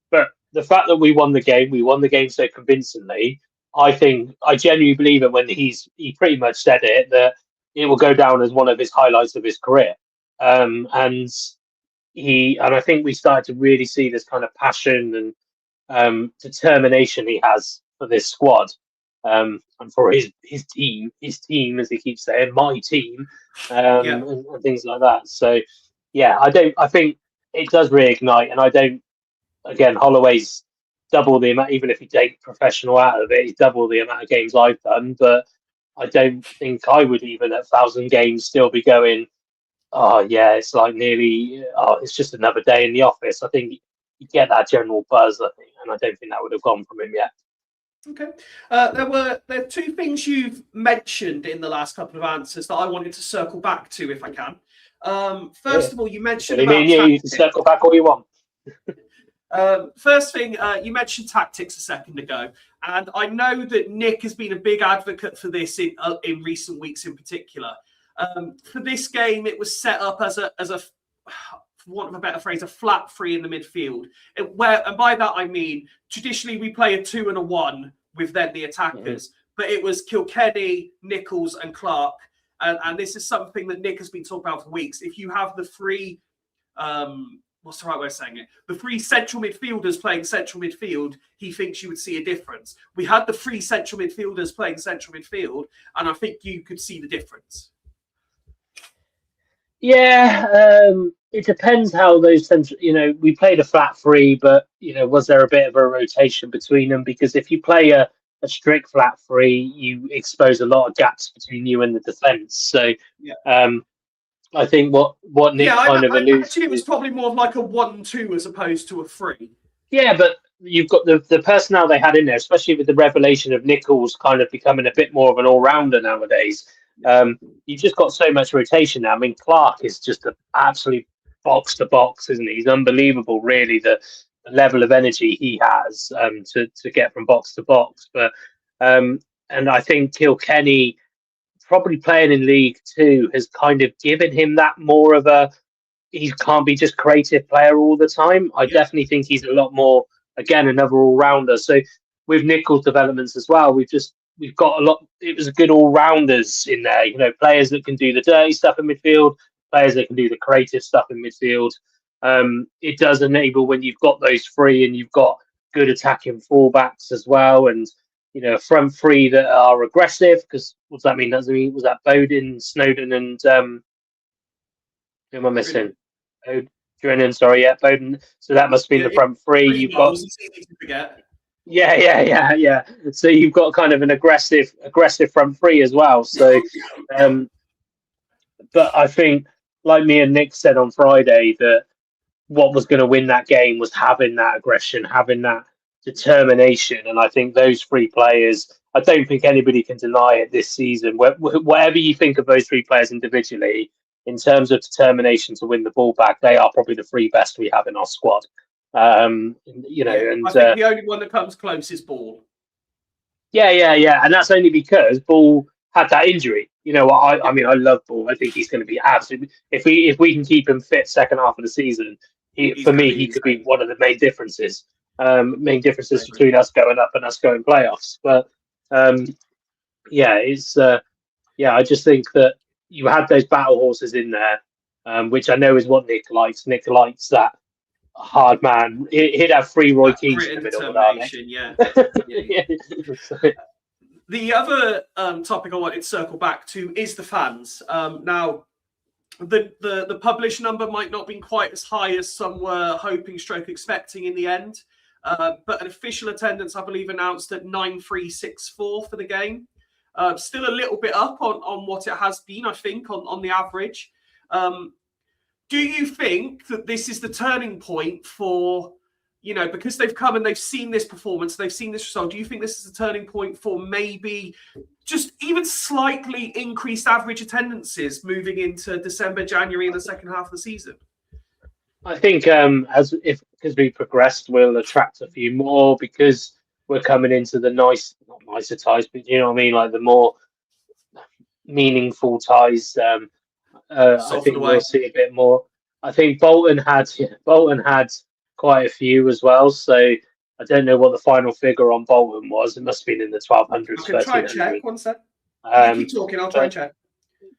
But the fact that we won the game so convincingly, I genuinely believe it when he pretty much said it, that it will go down as one of his highlights of his career. And I think we started to really see this kind of passion and determination he has for this squad. and for his team, as he keeps saying, my team, and things like that. So, yeah, I think it does reignite, and I don't. Again, Holloway's double the amount. Even if you take professional out of it, he's double the amount of games I've done. But I don't think I would even at 1,000 games still be going, oh yeah, it's like nearly, oh, it's just another day in the office. I think you get that general buzz, I think, and I don't think that would have gone from him yet. Okay. There are two things you've mentioned in the last couple of answers that I wanted to circle back to, if I can. First of all, you mentioned about you can circle back all you want. First thing, you mentioned tactics a second ago, and I know that Nick has been a big advocate for this in recent weeks, in particular. For this game, it was set up as a, for want of a better phrase, a flat three in the midfield. And by that I mean traditionally we play a 2 and a 1 with then the attackers, but it was Kilkenny, Nichols, and Clark, and this is something that Nick has been talking about for weeks. If you have the three, what's the right way of saying it? The three central midfielders playing central midfield, he thinks you would see a difference. We had the three central midfielders playing central midfield, and I think you could see the difference. Yeah, it depends how those central. We played a flat three, but was there a bit of a rotation between them? Because if you play a strict flat three, you expose a lot of gaps between you and the defence. So, I think what Nick kind of alludes to, it was probably more of like a 1-2 as opposed to a 3. Yeah, but you've got the personnel they had in there, especially with the revelation of Nichols kind of becoming a bit more of an all-rounder nowadays. You've just got so much rotation now. I mean, Clark is just an absolute box to box, isn't he? He's unbelievable, really, the level of energy he has to get from box to box. But and I think Kilkenny, probably playing in League Two, has kind of given him that more of a, he can't be just creative player all the time. I definitely think he's a lot more, again, another all-rounder. So with Nichols' developments as well, we've got a lot. It was good all-rounders in there, players that can do the dirty stuff in midfield, players that can do the creative stuff in midfield. It does enable, when you've got those three and you've got good attacking fullbacks as well, and front three that are aggressive. Because what does that mean? Was that Bowden, Snowden, and who am I missing? Drennan, sorry, Bowden. So that must be the front three. You've got. Yeah. So you've got kind of an aggressive front three as well. So, but I think, like me and Nick said on Friday, that what was going to win that game was having that aggression, having that determination. And I think those three players, I don't think anybody can deny it this season. Whatever you think of those three players individually, in terms of determination to win the ball back, they are probably the three best we have in our squad. And I think the only one that comes close is Ball. Yeah, and that's only because Ball had that injury. I mean, I love Ball. I think he's going to be absolutely. If we can keep him fit second half of the season, he could be one of the main differences. Between us going up and us going playoffs. But I just think that you had those battle horses in there, which I know is what Nick likes. Nick likes that hard man. He'd have three Roy Keys in the middle of that. The other topic I wanted to circle back to is the fans. Now, the published number might not have been quite as high as some were hoping / expecting in the end, but an official attendance, I believe, announced at 9,364 for the game. Still a little bit up on what it has been, I think, on the average. Do you think that this is the turning point for, because they've come and they've seen this performance, they've seen this result, do you think this is a turning point for maybe just even slightly increased average attendances moving into December, January in the second half of the season? I think because we progressed, we'll attract a few more, because we're coming into the not nicer ties, but you know what I mean, like the more meaningful ties. I think we'll see a bit more. I think Bolton had quite a few as well, so I don't know what the final figure on Bolton was. It must have been in the 1,200s. I can try and check. 1 sec. Keep talking. I'll try and check.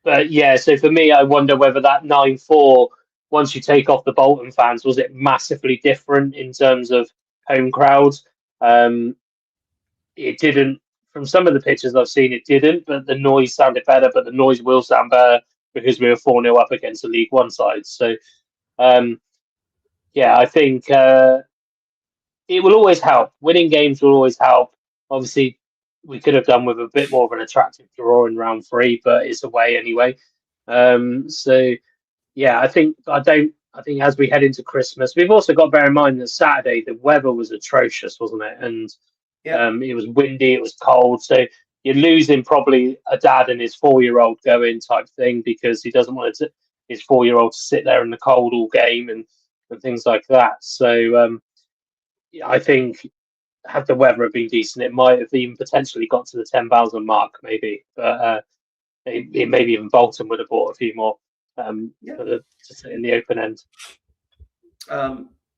But yeah, so for me, I wonder whether that 9-4, once you take off the Bolton fans, was it massively different in terms of home crowds? It didn't from some of the pictures I've seen, it didn't, but the noise sounded better. But the noise will sound better because we were 4-0 up against the League One side. So, yeah, I think it will always help. Winning games will always help. Obviously, we could have done with a bit more of an attractive draw in round 3, but it's away anyway. So, yeah, I think as we head into Christmas, we've also got to bear in mind that Saturday the weather was atrocious, wasn't it? And it was windy, it was cold, so you're losing probably a dad and his 4-year-old going type thing because he doesn't want his 4-year-old to sit there in the cold all game and things like that. So I think had the weather been decent, it might have even potentially got to the 10,000 mark, maybe. But maybe even Bolton would have bought a few more to sit in the open end.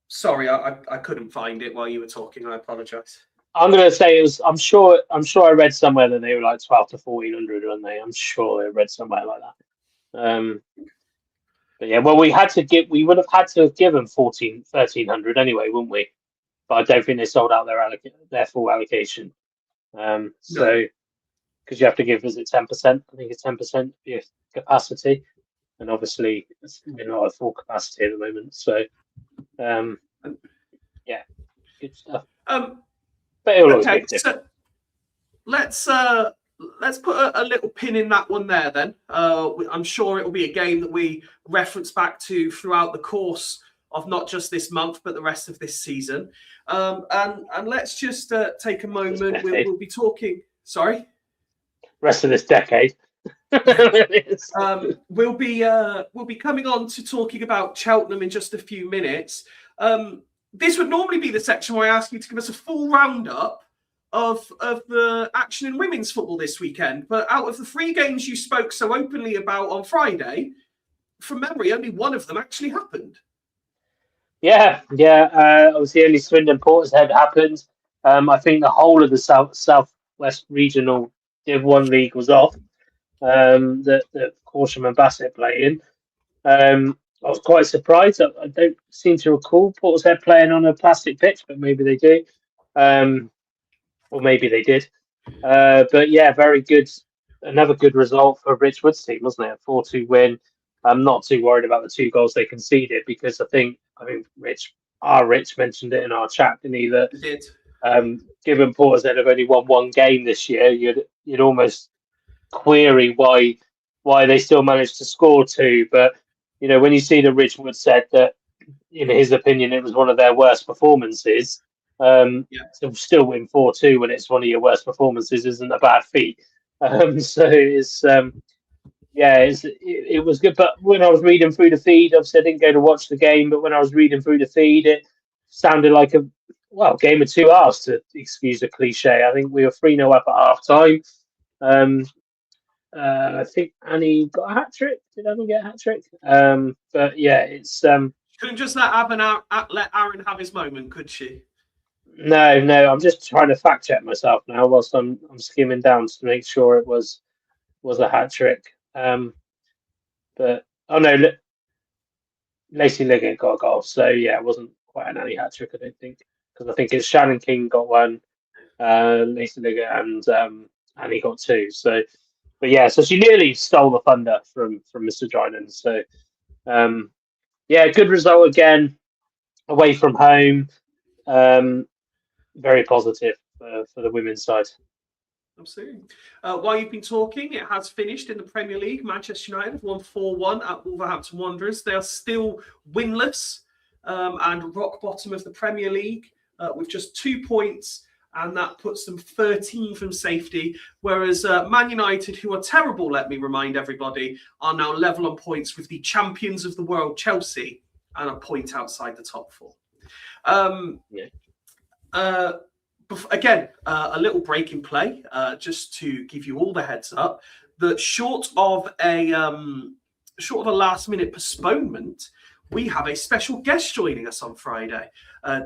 Sorry, I couldn't find it while you were talking. I apologise. I'm going to say it was. I'm sure I read somewhere that they were like 12 to 1,400, weren't they? I'm sure I read somewhere like that. But yeah, well, we would have had to have given 1,300 anyway, wouldn't we? But I don't think they sold out their full allocation. So because you have to give, is it 10%? I think it's 10% of your capacity, and obviously we're not at full capacity at the moment. So yeah, good stuff. But it'll always make a difference. So let's put a little pin in that one there then. I'm sure it will be a game that we reference back to throughout the course of not just this month, but the rest of this season. And let's just take a moment. We'll be talking. Sorry? Rest of this decade. We'll be coming on to talking about Cheltenham in just a few minutes. This would normally be the section where I ask you to give us a full roundup of the action in women's football this weekend. But out of the 3 games you spoke so openly about on Friday, from memory, only one of them actually happened. Yeah. Obviously, only Swindon Portishead happened. I think the whole of the Southwest Regional Div 1 League was off. That Corsham and Bassett play in. I was quite surprised. I don't seem to recall Portishead playing on a plastic pitch, but maybe they do. Or maybe they did. But yeah, very good. Another good result for Rich Wood's team, wasn't it? A 4-2 win. I'm not too worried about the 2 goals they conceded because I think Rich mentioned it in our chat, didn't he? That given Portishead have only won 1 game this year, you'd almost query why they still managed to score 2. But when you see that Rich Wood said that, in his opinion, it was one of their worst performances. To still win 4-2 when it's one of your worst performances isn't a bad feat. So it was good. But when I was reading through the feed, obviously I didn't go to watch the game, but when I was reading through the feed, it sounded like a game of 2 halves, to excuse the cliche. I think we were 3-0 up at half time. I think Annie got a hat trick. Did Annie get a hat trick? But yeah, it's couldn't just let Aaron have his moment, could she? No. I'm just trying to fact check myself now whilst I'm skimming down to make sure it was a hat trick. But oh no, Lacey Liggett got a goal. So yeah, it wasn't quite an Annie hat trick, I don't think, because I think it's Shannon King got 1, Lacey Liggett and Annie got 2. So. But yeah, so she nearly stole the thunder from Mr. Dryden. So, good result again, away from home. Very positive for the women's side. Absolutely. While you've been talking, it has finished in the Premier League. Manchester United have won 4-1 at Wolverhampton Wanderers. They are still winless and rock bottom of the Premier League with just 2 points. And that puts them 13 from safety, whereas Man United, who are terrible, let me remind everybody, are now level on points with the champions of the world, Chelsea, and a point outside the top 4. Again, a little break in play, just to give you all the heads up, that short of a last-minute postponement, we have a special guest joining us on Friday.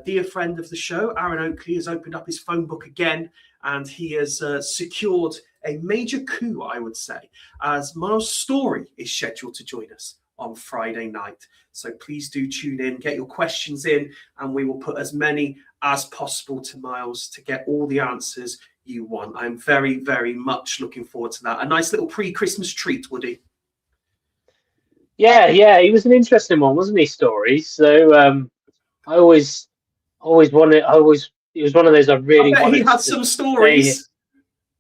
Dear friend of the show, Aaron Oakley, has opened up his phone book again, and he has secured a major coup, I would say, as Miles Story is scheduled to join us on Friday night. So please do tune in, get your questions in, and we will put as many as possible to Miles to get all the answers you won. I'm very, very much looking forward to that. A nice little pre-Christmas treat, Woody. Yeah, he was an interesting one, wasn't he? Stories. So I always wanted. He was one of those I really I bet he wanted had to some say. stories.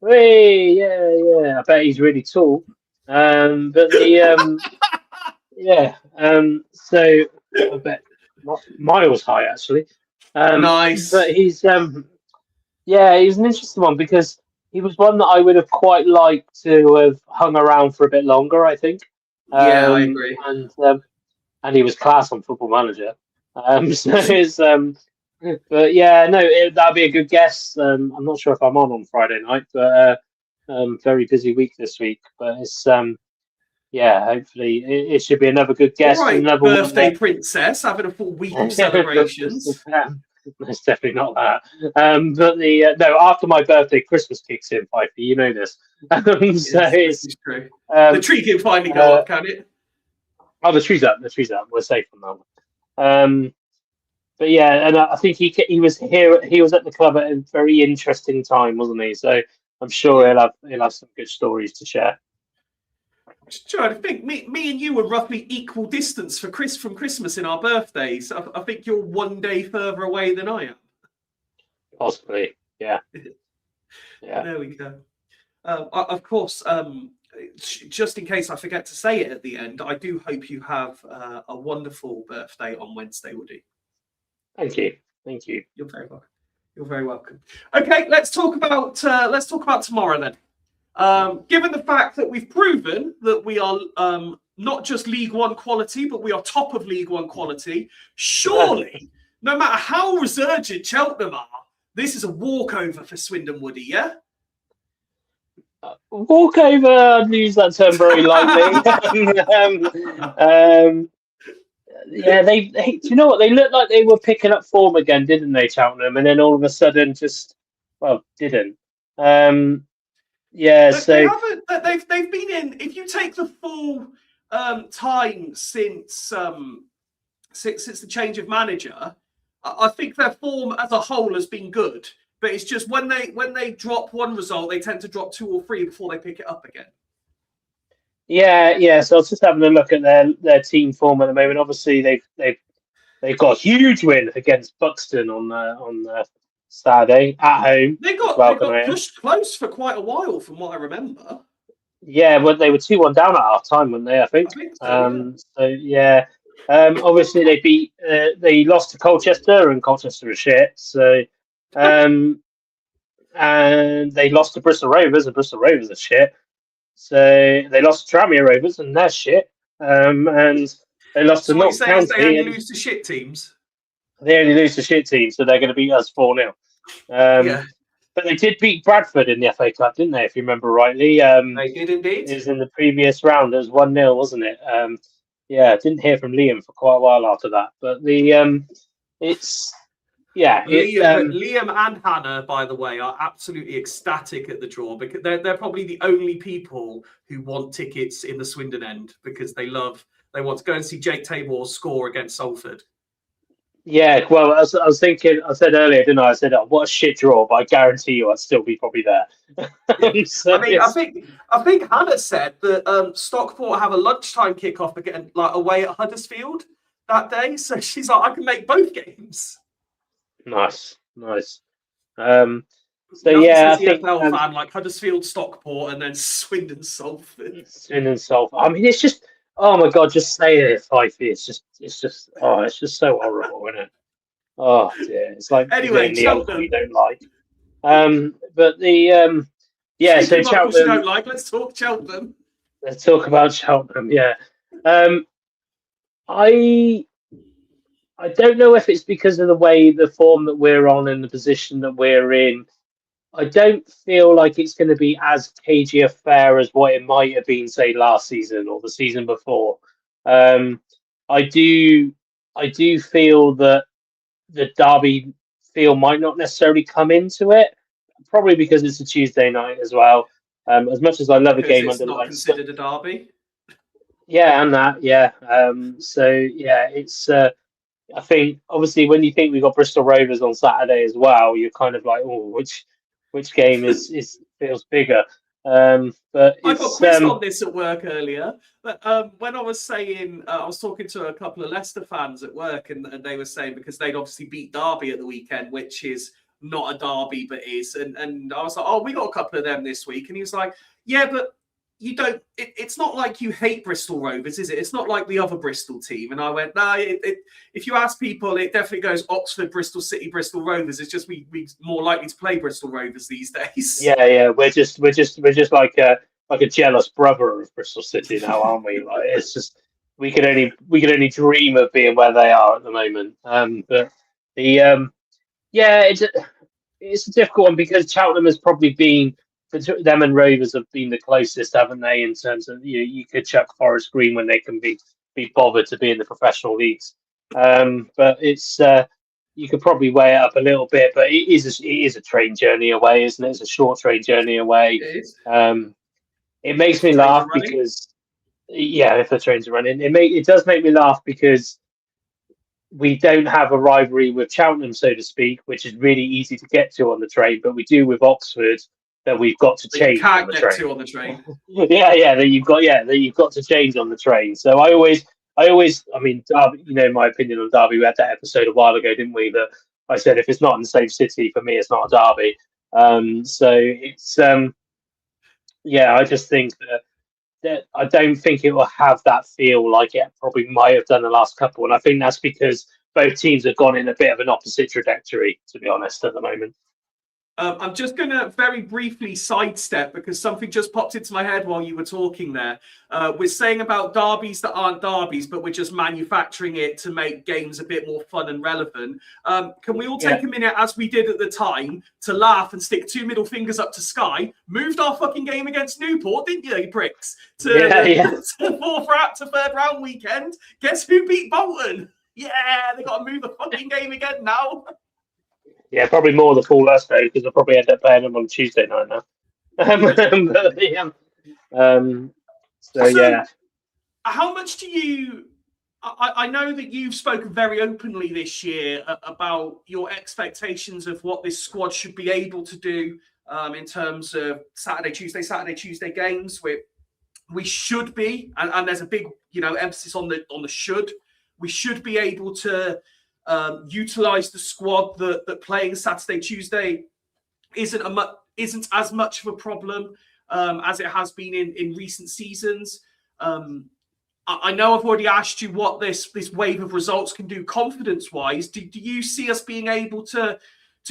Hey, yeah. I bet he's really tall. But the yeah. So I bet not miles high actually. Nice. But he's yeah, he was an interesting one because he was one that I would have quite liked to have hung around for a bit longer, I think. Yeah, I agree. And he was class on Football Manager. So it's but yeah, no, that'd be a good guess. I'm not sure if I'm on Friday night, but very busy week this week. But it's yeah, hopefully it should be another good All guest and right, another one birthday that princess, having a full week of celebrations. It's definitely not that. But the no, after my birthday, Christmas kicks in, Piper. You know this. So Yes, it's this is true. The um, tree can finally go up, can it? oh, the tree's up. The tree's up. We're safe on that one. But yeah, and I think he was here. He was at the club at a very interesting time, wasn't he? So I'm sure Yeah. he'll have some good stories to share. Just trying to think. Me and you were roughly equal distance from Christmas in our birthdays. I think you're one day further away than I am. Possibly, yeah. There we go. Of course, just in case I forget to say it at the end, I do hope you have a wonderful birthday on Wednesday, Woody. Thank you. You're very welcome. You're very welcome. Okay, let's talk about tomorrow then. Given the fact that we've proven that we are not just League One quality, but we are top of League One quality, surely, no matter how resurgent Cheltenham are, this is a walkover for Swindon, Woody, yeah? Walkover, I'd use that term very lightly. Yeah, they do you know what? They looked like they were picking up form again, didn't they, Cheltenham? And then all of a sudden didn't. Yeah, But so they haven't. They've been in. If you take the full time since the change of manager, I think their form as a whole has been good. But it's just when they drop one result, they tend to drop two or three before they pick it up again. yeah. So I was just having a look at their team form at the moment. Obviously, they've got a huge win against Buxton on Saturday at home. They got pushed close for quite a while, from what I remember. Yeah, well, they were 2-1 down at half time, weren't they? I think. So yeah. Obviously they lost to Colchester, and Colchester is shit. So, and they lost to Bristol Rovers, and Bristol Rovers are shit. So they lost to Tranmere Rovers, and they're shit. And they lost to Notts County. They only lose to shit teams. They only lose to shit teams, so they're going to beat us 4-0. Yeah. But they did beat Bradford in the FA Cup, didn't they? If you remember rightly. They did indeed. It was in the previous round. It was 1-0, wasn't it? Yeah, didn't hear from Liam for quite a while after that. But it's Liam and Hannah, by the way, are absolutely ecstatic at the draw because they're probably the only people who want tickets in the Swindon end because they want to go and see Jake Tabor score against Salford. Yeah, well, I was thinking. I said earlier, didn't I? I said, "Oh, what a shit draw!" But I guarantee you, I'd still be probably there. So I think Hannah said that Stockport have a lunchtime kickoff again, like away at Huddersfield that day. So she's like, I can make both games. Nice. So yeah, I think fan like Huddersfield, Stockport, and then Swindon, Salford. I mean, it's just. Oh my God! Just say it, Fifey. It's just so horrible, isn't it? Oh dear, it's like anyway, the uncle you don't like. But the yeah, so Cheltenham. You don't like. Let's talk Cheltenham. Let's talk about Cheltenham. Yeah, I don't know if it's because of the form that we're on and the position that we're in. I don't feel like it's going to be as cagey a fair as what it might have been, say, last season or the season before. I do feel that the derby feel might not necessarily come into it, probably because it's a Tuesday night as well. As much as I love a game under not considered a derby. Yeah, and that, yeah. So yeah, it's. I think obviously when you think we've got Bristol Rovers on Saturday as well, you're kind of like, oh, which game is feels bigger. But I got it's quizzed on this at work earlier. But when I was saying, I was talking to a couple of Leicester fans at work, and they were saying because they'd obviously beat Derby at the weekend, which is not a derby, but is. And I was like, oh, we got a couple of them this week. And he was like, yeah, but you don't. It's not like you hate Bristol Rovers, is it? It's not like the other Bristol team. And I went, no. If you ask people, it definitely goes Oxford, Bristol City, Bristol Rovers. It's just we more likely to play Bristol Rovers these days. Yeah. We're just like a jealous brother of Bristol City now, aren't we? Like it's just we could only dream of being where they are at the moment. But the yeah, it's a difficult one because Cheltenham has probably been. Them and Rovers have been the closest, haven't they? In terms of you could chuck Forest Green when they can be bothered to be in the professional leagues. But it's you could probably weigh it up a little bit. But it is a train journey away, isn't it? It's a short train journey away. It is. It makes me laugh because if the trains are running, it does make me laugh because we don't have a rivalry with Cheltenham, so to speak, which is really easy to get to on the train, but we do with Oxford. That we've got to change on the train. On the train. that you've got to change on the train. So I always, I mean, Derby, my opinion on Derby. We had that episode a while ago, didn't we? That I said if it's not in the same city, for me, it's not a derby. So it's, I just think that I don't think it will have that feel like it probably might have done the last couple, and I think that's because both teams have gone in a bit of an opposite trajectory, to be honest, at the moment. I'm just going to very briefly sidestep because something just popped into my head while you were talking there. We're saying about derbies that aren't derbies, but we're just manufacturing it to make games a bit more fun and relevant. Can we all take a minute, as we did at the time, to laugh and stick 2 middle fingers up to Sky? Moved our fucking game against Newport, didn't you pricks? To third round weekend. Guess who beat Bolton? Yeah, they got to move the fucking game again now. Yeah, probably more the Paul us though, because I'll probably end up playing them on Tuesday night now. So how much do you? I know that you've spoken very openly this year about your expectations of what this squad should be able to do in terms of Saturday, Tuesday games. We should be, and there's a big emphasis on the should. We should be able to. Utilize the squad that playing Saturday, Tuesday isn't as much of a problem as it has been in recent seasons. I know I've already asked you what this wave of results can do confidence-wise. Do you see us being able to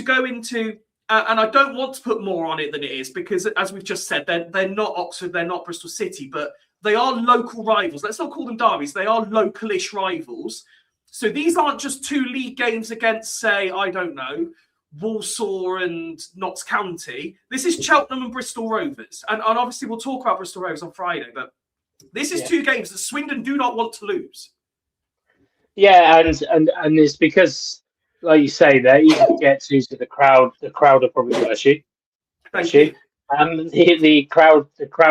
go into and I don't want to put more on it than it is because, as we've just said, they're not Oxford, they're not Bristol City, but they are local rivals. Let's not call them derbies. They are localish rivals. So these aren't just two league games against, say, I don't know, Walsall and Notts County. This is Cheltenham and Bristol Rovers. And obviously we'll talk about Bristol Rovers on Friday, but this is two games that Swindon do not want to lose. Yeah, and it's because, like you say, they're easy to get to, so the crowd will probably bless you. Thank you. The crowd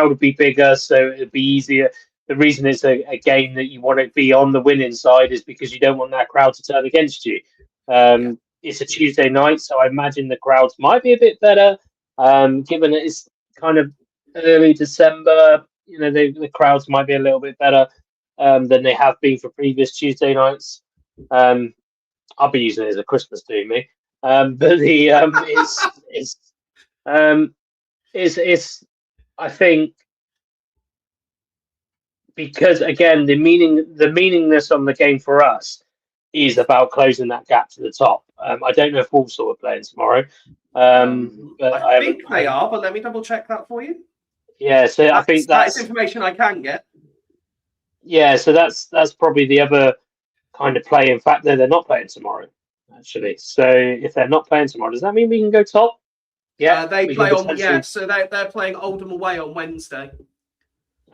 would be bigger, so it'd be easier. The reason it's a game that you want to be on the winning side is because you don't want that crowd to turn against you. It's a Tuesday night, so I imagine the crowds might be a bit better. Given it's kind of early December, the crowds might be a little bit better than they have been for previous Tuesday nights. I'll be using it as a Christmas do me, but the it's I think. Because again, the meaningless on the game for us is about closing that gap to the top. I don't know if Walsall are playing tomorrow. But I think they are, but let me double check that for you. Yeah, so I think that's information I can get. Yeah, so that's probably the other kind of play. In fact, they're not playing tomorrow, actually. So if they're not playing tomorrow, does that mean we can go top? Yeah, they play on. Yeah, so they're playing Oldham away on Wednesday.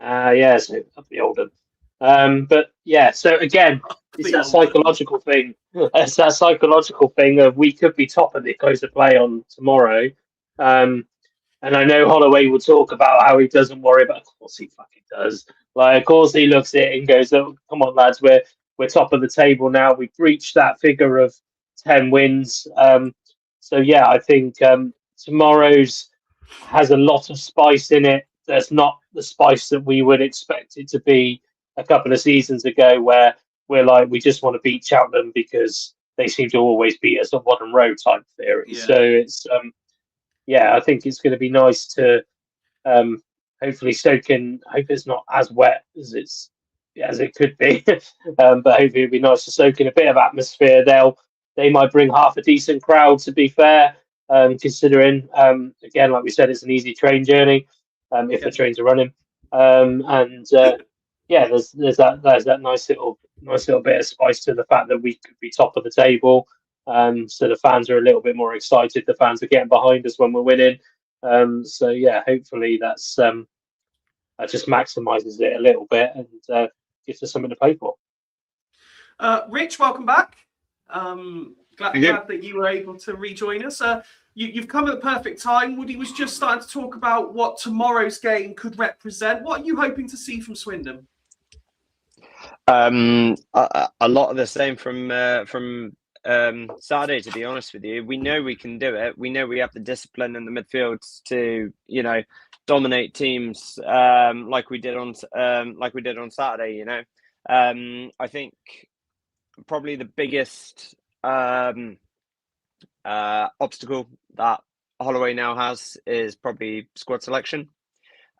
Yeah, so that'd be Oldham. But yeah, so again, it's that psychological thing. It's that psychological thing of we could be top at the close of play on tomorrow. And I know Holloway will talk about how he doesn't worry about. Of course, he fucking does. Like, of course, he looks at it and goes, "Oh, come on, lads, we're top of the table now. We've reached that figure of 10 wins." So yeah, I think tomorrow's has a lot of spice in it. There's not the spice that we would expect it to be a couple of seasons ago, where we're like, we just want to beat Cheltenham because they seem to always beat us on Modern Road type theory. Yeah. So it's I think it's going to be nice to hopefully Stoke can. Hope it's not as wet as it could be, but hopefully it'll be nice to soak in a bit of atmosphere. They might bring half a decent crowd, to be fair, considering again, like we said, it's an easy train journey if the trains are running, there's that nice little bit of spice to the fact that we could be top of the table. So the fans are a little bit more excited. The fans are getting behind us when we're winning. Hopefully that just maximises it a little bit and gives us something to play for. Rich, welcome back. Glad that you were able to rejoin us. You've come at the perfect time. Woody was just starting to talk about what tomorrow's game could represent. What are you hoping to see from Swindon? A lot of the same from Saturday, to be honest with you. We know we can do it. We know we have the discipline in the midfield to, dominate teams like we did on Saturday. I think probably the biggest obstacle that Holloway now has is probably squad selection.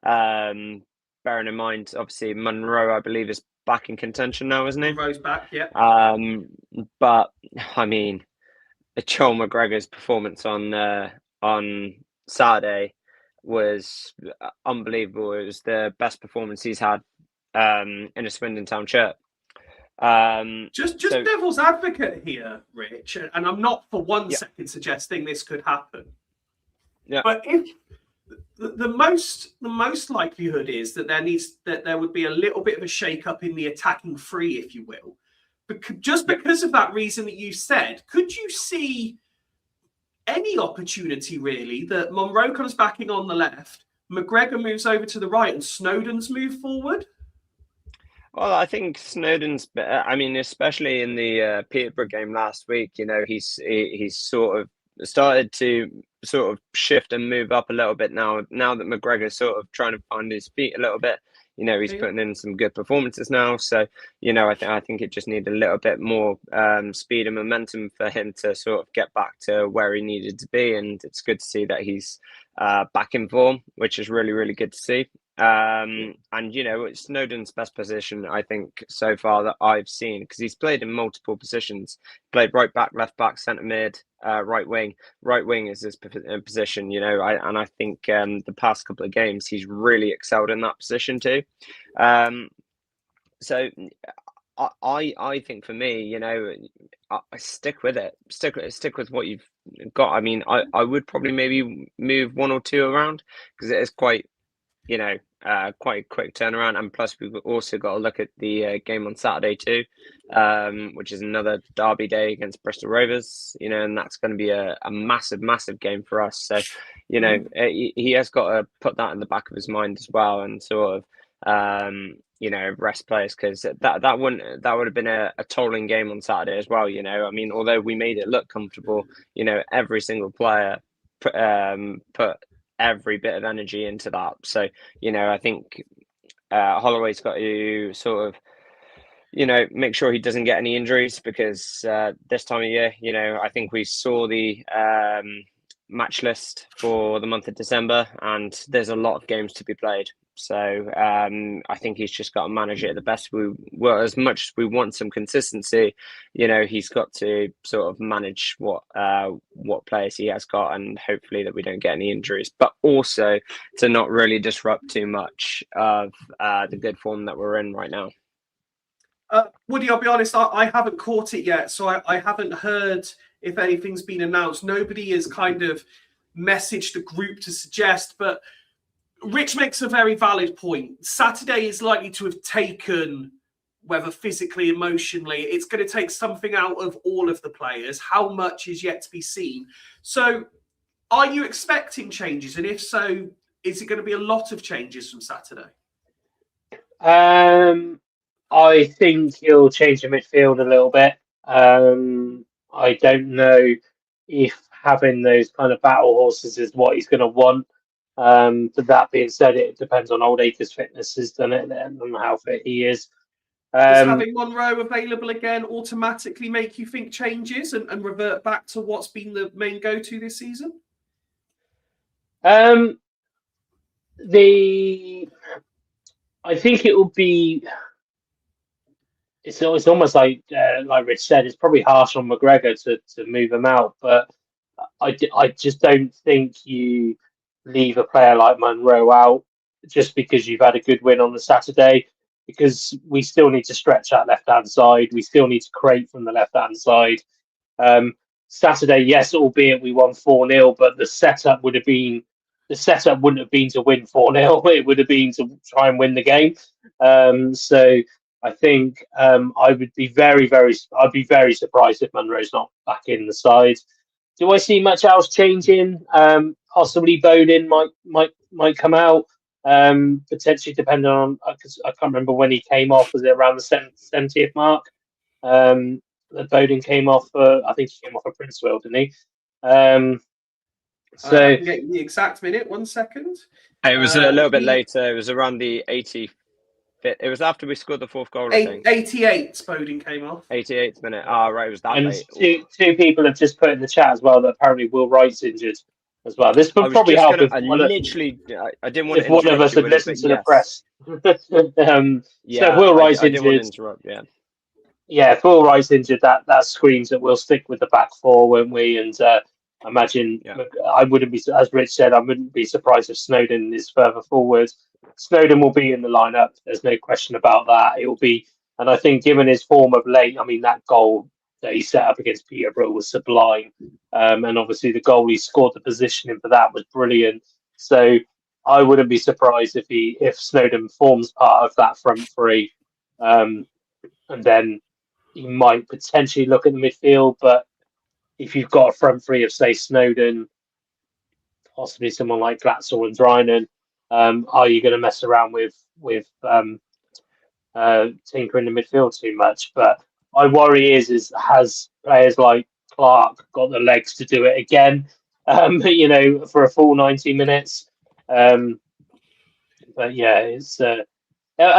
Bearing in mind, obviously Monroe, I believe, is back in contention now, isn't he? Monroe's back, yeah. But I mean, Joel McGregor's performance on Saturday was unbelievable. It was the best performance he's had in a Swindon Town shirt. Just devil's advocate here, Rich, and I'm not for one second suggesting this could happen. Yeah. But if the most likelihood is that there would be a little bit of a shake-up in the attacking three, if you will. Just because of that reason that you said, could you see any opportunity really that Monroe comes back in on the left, McGregor moves over to the right, and Snowden's moved forward? Well, I think Snowden's. I mean, especially in the Peterborough game last week, he's sort of started to sort of shift and move up a little bit now. Now that McGregor's sort of trying to find his feet a little bit, he's putting in some good performances now. So, I think it just needed a little bit more speed and momentum for him to sort of get back to where he needed to be. And it's good to see that he's back in form, which is really, really good to see. It's Snowden's best position, I think, so far that I've seen, because he's played in multiple positions. Played right back, left back, centre mid, right wing. Right wing is his position, I think the past couple of games he's really excelled in that position too. So I think for me, I stick with it. Stick with what you've got. I mean, I would probably maybe move one or two around, because it is quite quite a quick turnaround, and plus we've also got to look at the game on Saturday too, which is another derby day against Bristol Rovers, and that's going to be a massive game for us. So he has got to put that in the back of his mind as well, and sort of rest players, because that would have been a tolling game on Saturday as well. I mean, although we made it look comfortable, every single player put every bit of energy into that. So, I think Holloway's got to sort of, make sure he doesn't get any injuries, because this time of year, I think we saw the match list for the month of December, and there's a lot of games to be played. So I think he's just got to manage it the best. As much as we want some consistency, he's got to sort of manage what players he has got, and hopefully that we don't get any injuries, but also to not really disrupt too much of the good form that we're in right now. Woody, I'll be honest, I haven't caught it yet, so I haven't heard if anything's been announced. Nobody has kind of messaged the group to suggest, but Rich makes a very valid point. Saturday is likely to have taken, whether physically, emotionally, it's going to take something out of all of the players. How much is yet to be seen. So are you expecting changes? And if so, is it going to be a lot of changes from Saturday? I think he'll change the midfield a little bit. I don't know if having those kind of battle horses is what he's going to want. But that being said, it depends on Old Acres' fitness, doesn't it, and how fit he is. Does having Monroe available again automatically make you think changes and revert back to what's been the main go-to this season? I think it will be. It's almost like Rich said, it's probably harsh on McGregor to move him out, but I just don't think you leave a player like Monroe out just because you've had a good win on the Saturday, because we still need to stretch that left-hand side. We still need to create from the left-hand side. Saturday, yes, albeit we won 4-0, but the setup wouldn't have been to win 4-0. It would have been to try and win the game. So I think I'd be very surprised if Monroe's not back in the side. Do I see much else changing? Possibly Bowden might come out, potentially depending on, because I can't remember when he came off. Was it around the 70th mark? That Bowden came off. I think he came off of Princeville, didn't he? So I can get the exact minute. 1 second. It was a little bit later. It was around the 80th. It was after we scored the fourth goal, I think. 88, Bowden came off. 88th minute. Right, it was that and late. Two people have just put in the chat as well that apparently Will Wright's injured as well. This would probably help if I didn't want if one of us had listened to the press. So if Will Wright's injured, if Will Wright's injured, that screams that we'll stick with the back four, won't we? And imagine, I wouldn't be, as Rich said, I wouldn't be surprised if Snowden is further forward. Snowden will be in the lineup. There's no question about that. It will be, and I think given his form of late, I mean, that goal that he set up against Peterborough was sublime. And obviously the goal he scored, the positioning for that was brilliant. So I wouldn't be surprised if Snowden forms part of that front three. And then he might potentially look at the midfield, but if you've got a front three of, say, Snowden, possibly someone like Glatzel and Drynan, are you going to mess around with Tinker in the midfield too much? But my worry is has players like Clark got the legs to do it again? For a full 90 minutes. But yeah, it's. I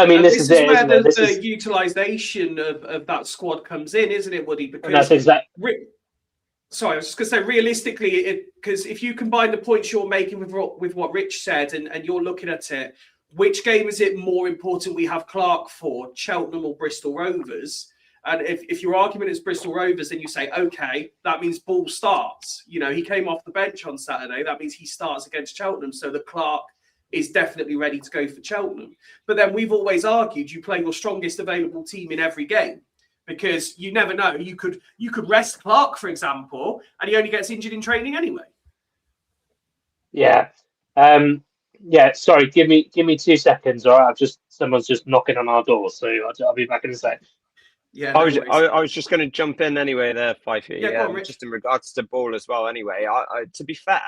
mean, this is it, where isn't it? the utilisation of that squad comes in, isn't it, Woody? Because and that's exactly. Sorry, I was just going to say, realistically, because if you combine the points you're making with what Rich said, and you're looking at it, which game is it more important we have Clark for, Cheltenham or Bristol Rovers? And if your argument is Bristol Rovers, then you say, okay, that means Ball starts. He came off the bench on Saturday. That means he starts against Cheltenham. So the Clark is definitely ready to go for Cheltenham. But then we've always argued you play your strongest available team in every game, because you never know. You could rest Clark, for example, and he only gets injured in training anyway. Yeah. Sorry, give me 2 seconds. All right, someone's just knocking on our door, so I'll be back in a sec. Yeah, I was just going to jump in anyway there, Fifey. Yeah, go on, just in regards to Ball as well. Anyway, to be fair,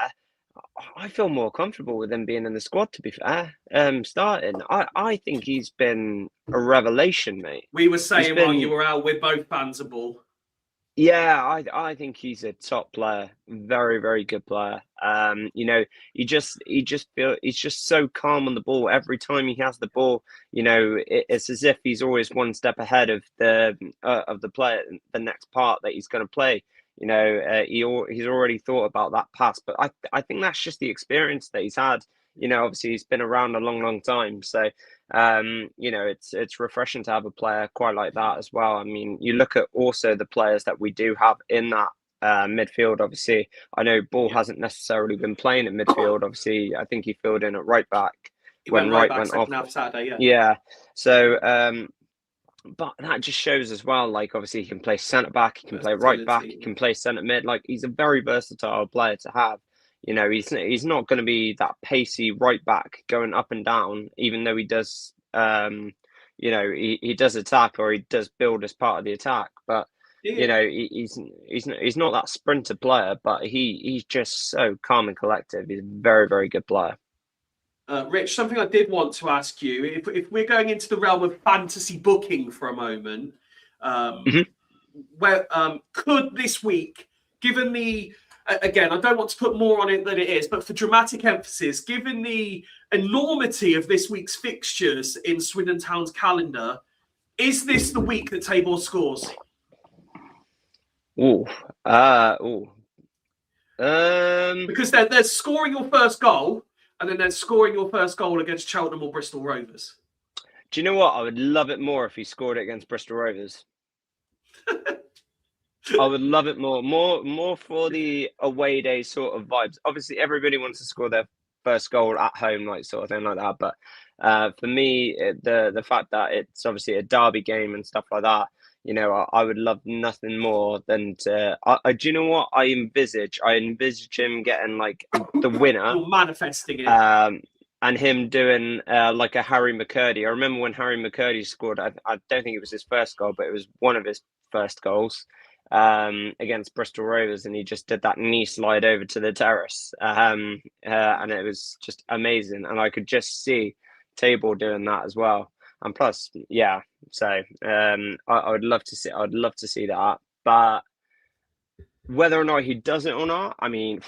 I feel more comfortable with him being in the squad, to be fair. Starting, I think he's been a revelation, mate. We were saying while you were out, we're both fans of Ball. Yeah, I think he's a top player, very, very good player. He just feel he's just so calm on the ball. Every time he has the ball, it's as if he's always one step ahead of the player, the next part that he's going to play. He's already thought about that pass, but I think that's just the experience that he's had. Obviously he's been around a long, long time, so it's refreshing to have a player quite like that as well. I mean, you look at also the players that we do have in that midfield. Obviously, I know Ball hasn't necessarily been playing at midfield. Obviously, I think he filled in at right back when Wright went off. Saturday, yeah. So, but that just shows as well. Like, obviously, he can play centre back, he can play right back, he can play centre mid. Like, he's a very versatile player to have. He's not going to be that pacey right back going up and down, even though he does, he does attack, or he does build as part of the attack. But he's not that sprinter player, but he's just so calm and collective. He's a very, very good player. Rich, something I did want to ask you: if we're going into the realm of fantasy booking for a moment, where could this week, given the again, I don't want to put more on it than it is, but for dramatic emphasis, given the enormity of this week's fixtures in Swindon Town's calendar, is this the week that Tabor scores? Because they're scoring your first goal, and then they're scoring your first goal against Cheltenham or Bristol Rovers. Do you know what? I would love it more if he scored it against Bristol Rovers. I would love it more for the away day sort of vibes. Obviously, everybody wants to score their first goal at home, like sort of thing like that. But for me, the fact that it's obviously a derby game and stuff like that, you know, I would love nothing more than to. Do you know what I envisage? I envisage him getting like the winner. You're manifesting it. And him doing like a Harry McCurdy. I remember when Harry McCurdy scored. I don't think it was his first goal, but it was one of his first goals against Bristol Rovers, and he just did that knee slide over to the terrace, and it was just amazing. And I could just see Tabor doing that as well. And plus, yeah. So I would love to see. I'd love to see that. But whether or not he does it or not, I mean.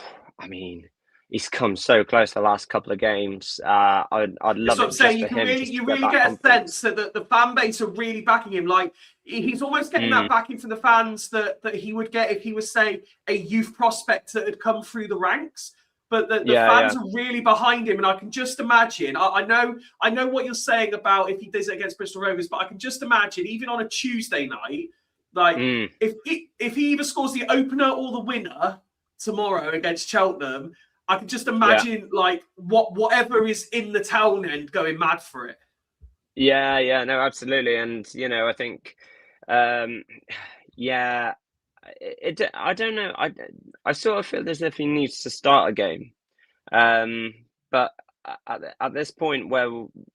He's come so close the last couple of games. I'd love it just for him. You really get a sense that the fan base are really backing him. Like he's almost getting that backing from the fans that he would get if he was, say, a youth prospect that had come through the ranks. But the fans are really behind him, and I can just imagine. I know what you're saying about if he does it against Bristol Rovers, but I can just imagine even on a Tuesday night, like if he either scores the opener or the winner tomorrow against Cheltenham. I can just imagine like whatever is in the town end going mad for it. Yeah, no, absolutely. And, you know, I think, I don't know. I sort of feel as if he needs to start a game. But at this point where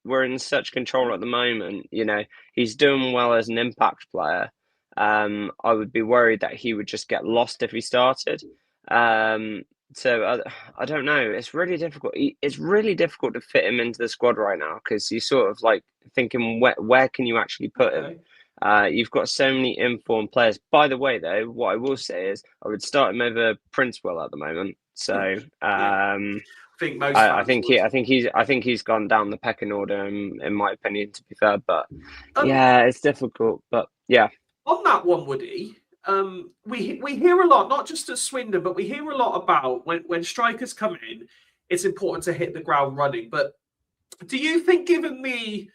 we're in such control at the moment, you know, he's doing well as an impact player. I would be worried that he would just get lost if he started. So I don't know. It's really difficult. It's really difficult to fit him into the squad right now because you're sort of like thinking, where can you actually put him? You've got so many informed players. By the way, though, what I will say is I would start him over Princewell at the moment. So I think he's gone down the pecking order in my opinion. To be fair, but it's difficult. But yeah, on that one, Woody. We hear a lot, not just at Swindon, but we hear a lot about when strikers come in, it's important to hit the ground running. But do you think, given the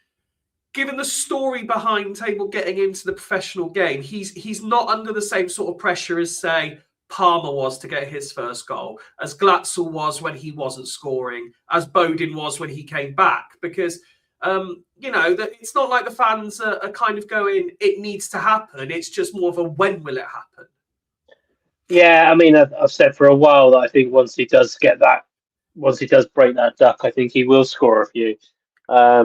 story behind Tabor getting into the professional game, he's not under the same sort of pressure as, say, Palmer was to get his first goal, as Glatzel was when he wasn't scoring, as Bodin was when he came back? Because you know, that it's not like the fans are kind of going, it needs to happen. It's just more of a when will it happen? Yeah, I mean, I've said for a while that I think once he does break that duck, I think he will score a few. I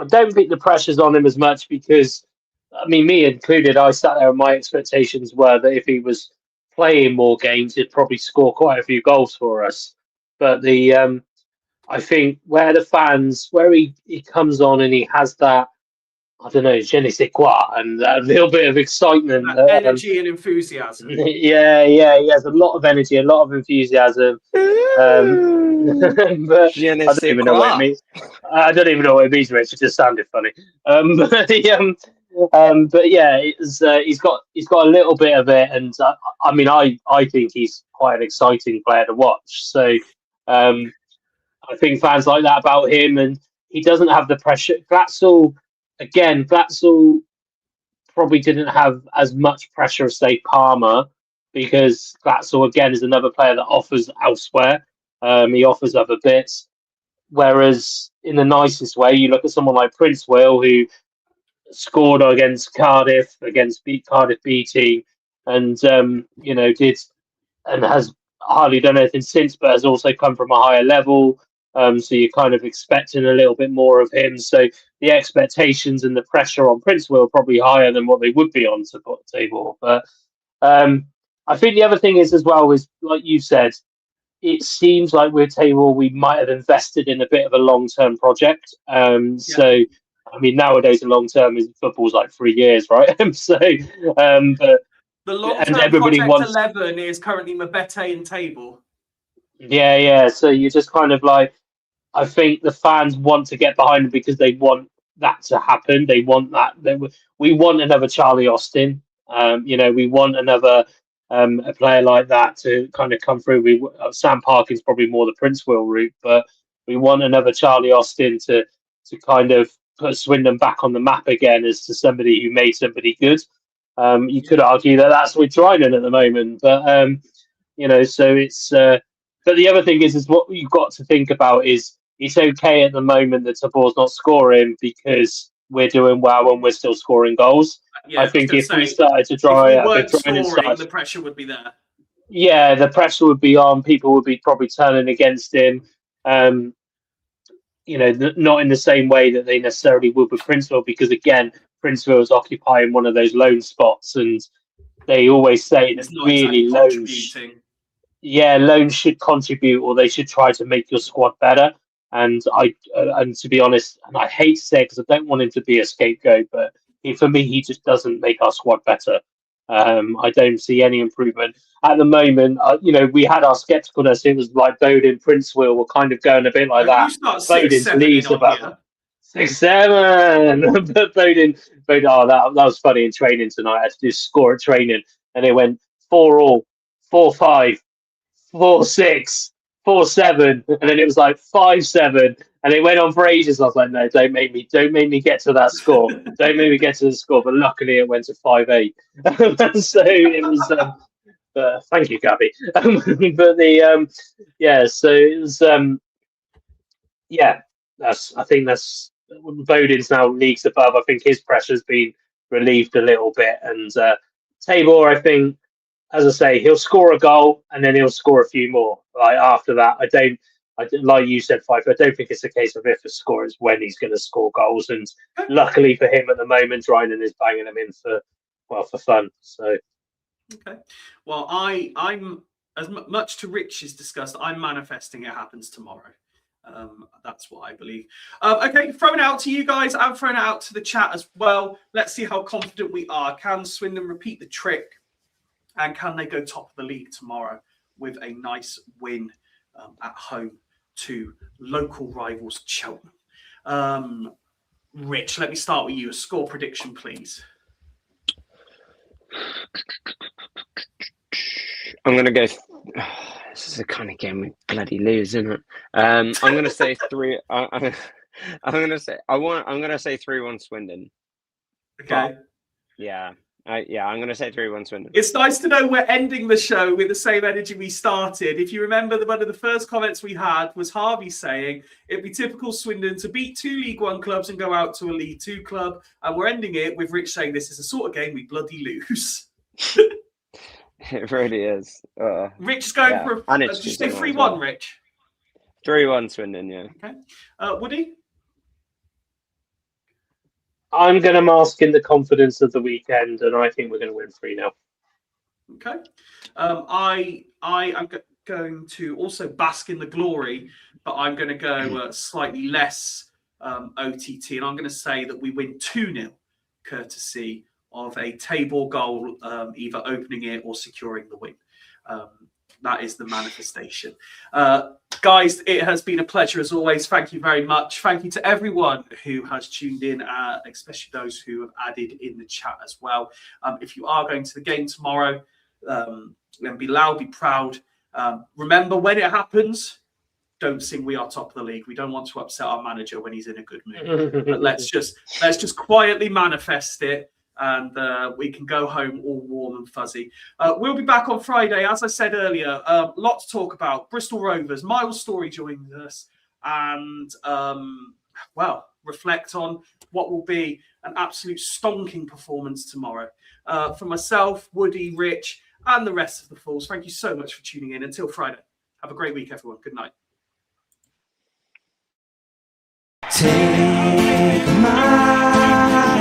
don't think the pressure's on him as much because, I mean, me included, I sat there and my expectations were that if he was playing more games, he'd probably score quite a few goals for us. But I think where he comes on and he has that, I don't know, je ne sais quoi, and a little bit of excitement. Energy and enthusiasm. Yeah, he has a lot of energy, a lot of enthusiasm. But I don't even know what it means. I don't even know what it means, Rich. It just sounded funny. But yeah, he's got a little bit of it, and I mean, I think he's quite an exciting player to watch. So I think fans like that about him, and he doesn't have the pressure. Glatzel probably didn't have as much pressure as, say, Palmer, because Glatzel, again, is another player that offers elsewhere. He offers other bits. Whereas, in the nicest way, you look at someone like Princewell, who scored against Cardiff B team, and has hardly done anything since, but has also come from a higher level. So you're kind of expecting a little bit more of him. So the expectations and the pressure on Princewell are probably higher than what they would be on Tabor. But I think the other thing is, as well, is like you said, it seems like with Tabor we might have invested in a bit of a long-term project. So I mean, nowadays a long-term is football's like 3 years, right? But The long-term everybody Project wants 11 is currently Mabete and Table. Yeah. So you're just kind of like, I think the fans want to get behind them because they want that to happen. They want that. We want another Charlie Austin. We want another a player like that to kind of come through. Sam Parkin's probably more the Prince Will route, but we want another Charlie Austin to kind of put Swindon back on the map again as to somebody who made somebody good. You could argue that that's with Dryden at the moment, but so it's. But the other thing is what you've got to think about is it's okay at the moment that Tabor's not scoring because we're doing well and we're still scoring goals. Yeah, I think if we started to dry if up, we weren't scoring, the pressure would be there. Yeah, the pressure would be on. People would be probably turning against him. Not in the same way that they necessarily would with Princeville, because again, Princeville is occupying one of those lone spots, and they always say that really loans should contribute, or they should try to make your squad better. And to be honest, and I hate to say it because I don't want him to be a scapegoat, but for me, he just doesn't make our squad better. I don't see any improvement at the moment. We had our skepticalness. It was like Bowden, Princeville were kind of going a bit like that. Bowden's leagues about 6-7, but Bowden. Oh, that was funny in training tonight. I had to do score at training, and it went 4-all, 4-5. 4-6, 4-7, and then it was like 5-7, and it went on for ages. I was like, no, don't make me get to that score. Don't make me get to the score. But luckily, it went to 5-8. So it was. Thank you, Gabby. So it was. I think that's Bowden's now leagues above. I think his pressure's been relieved a little bit, and Tabor, I think. As I say, he'll score a goal and then he'll score a few more. Like after that, like you said, Fife, I don't think it's a case of if a score, it's when he's going to score goals. And luckily for him at the moment, Dryden is banging them in for fun. So, okay. Well, I'm as much to Rich's disgust, I'm manifesting it happens tomorrow. That's what I believe. Okay, throwing it out to you guys. I'm throwing it out to the chat as well. Let's see how confident we are. Can Swindon repeat the trick? And can they go top of the league tomorrow with a nice win at home to local rivals Cheltenham? Rich, let me start with you. A score prediction, please. I'm going to go... this is the kind of game we bloody lose, isn't it? I'm going to say 3... I'm going to say 3-1 Swindon. Okay. But, yeah. I'm going to say 3-1 Swindon. It's nice to know we're ending the show with the same energy we started. If you remember, one of the first comments we had was Harvey saying it'd be typical Swindon to beat 2 League One clubs and go out to a League Two club. And we're ending it with Rich saying this is the sort of game we bloody lose. It really is. Rich is going for a... Did you say 3-1, well. Rich? 3-1 Swindon, yeah. Okay. Woody? I'm going to mask in the confidence of the weekend, and I think we're going to win 3-0. Okay. I am going to also bask in the glory, but I'm going to go slightly less OTT, and I'm going to say that we win 2-0, courtesy of a Tabor goal, either opening it or securing the win. That is the manifestation. Guys, it has been a pleasure as always. Thank you very much. Thank you to everyone who has tuned in, especially those who have added in the chat as well. If you are going to the game tomorrow, then be loud, be proud. Remember, when it happens, don't sing "We Are Top of the League." We don't want to upset our manager when he's in a good mood. But let's just quietly manifest it. And we can go home all warm and fuzzy. We'll be back on Friday. As I said earlier, lot to talk about. Bristol Rovers, Miles Story joins us. And, reflect on what will be an absolute stonking performance tomorrow. For myself, Woody, Rich, and the rest of the Fools, thank you so much for tuning in. Until Friday. Have a great week, everyone. Good night. Take my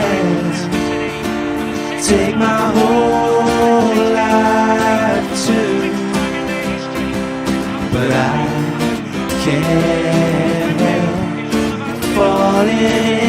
hands. Take my whole life too, but I can't help falling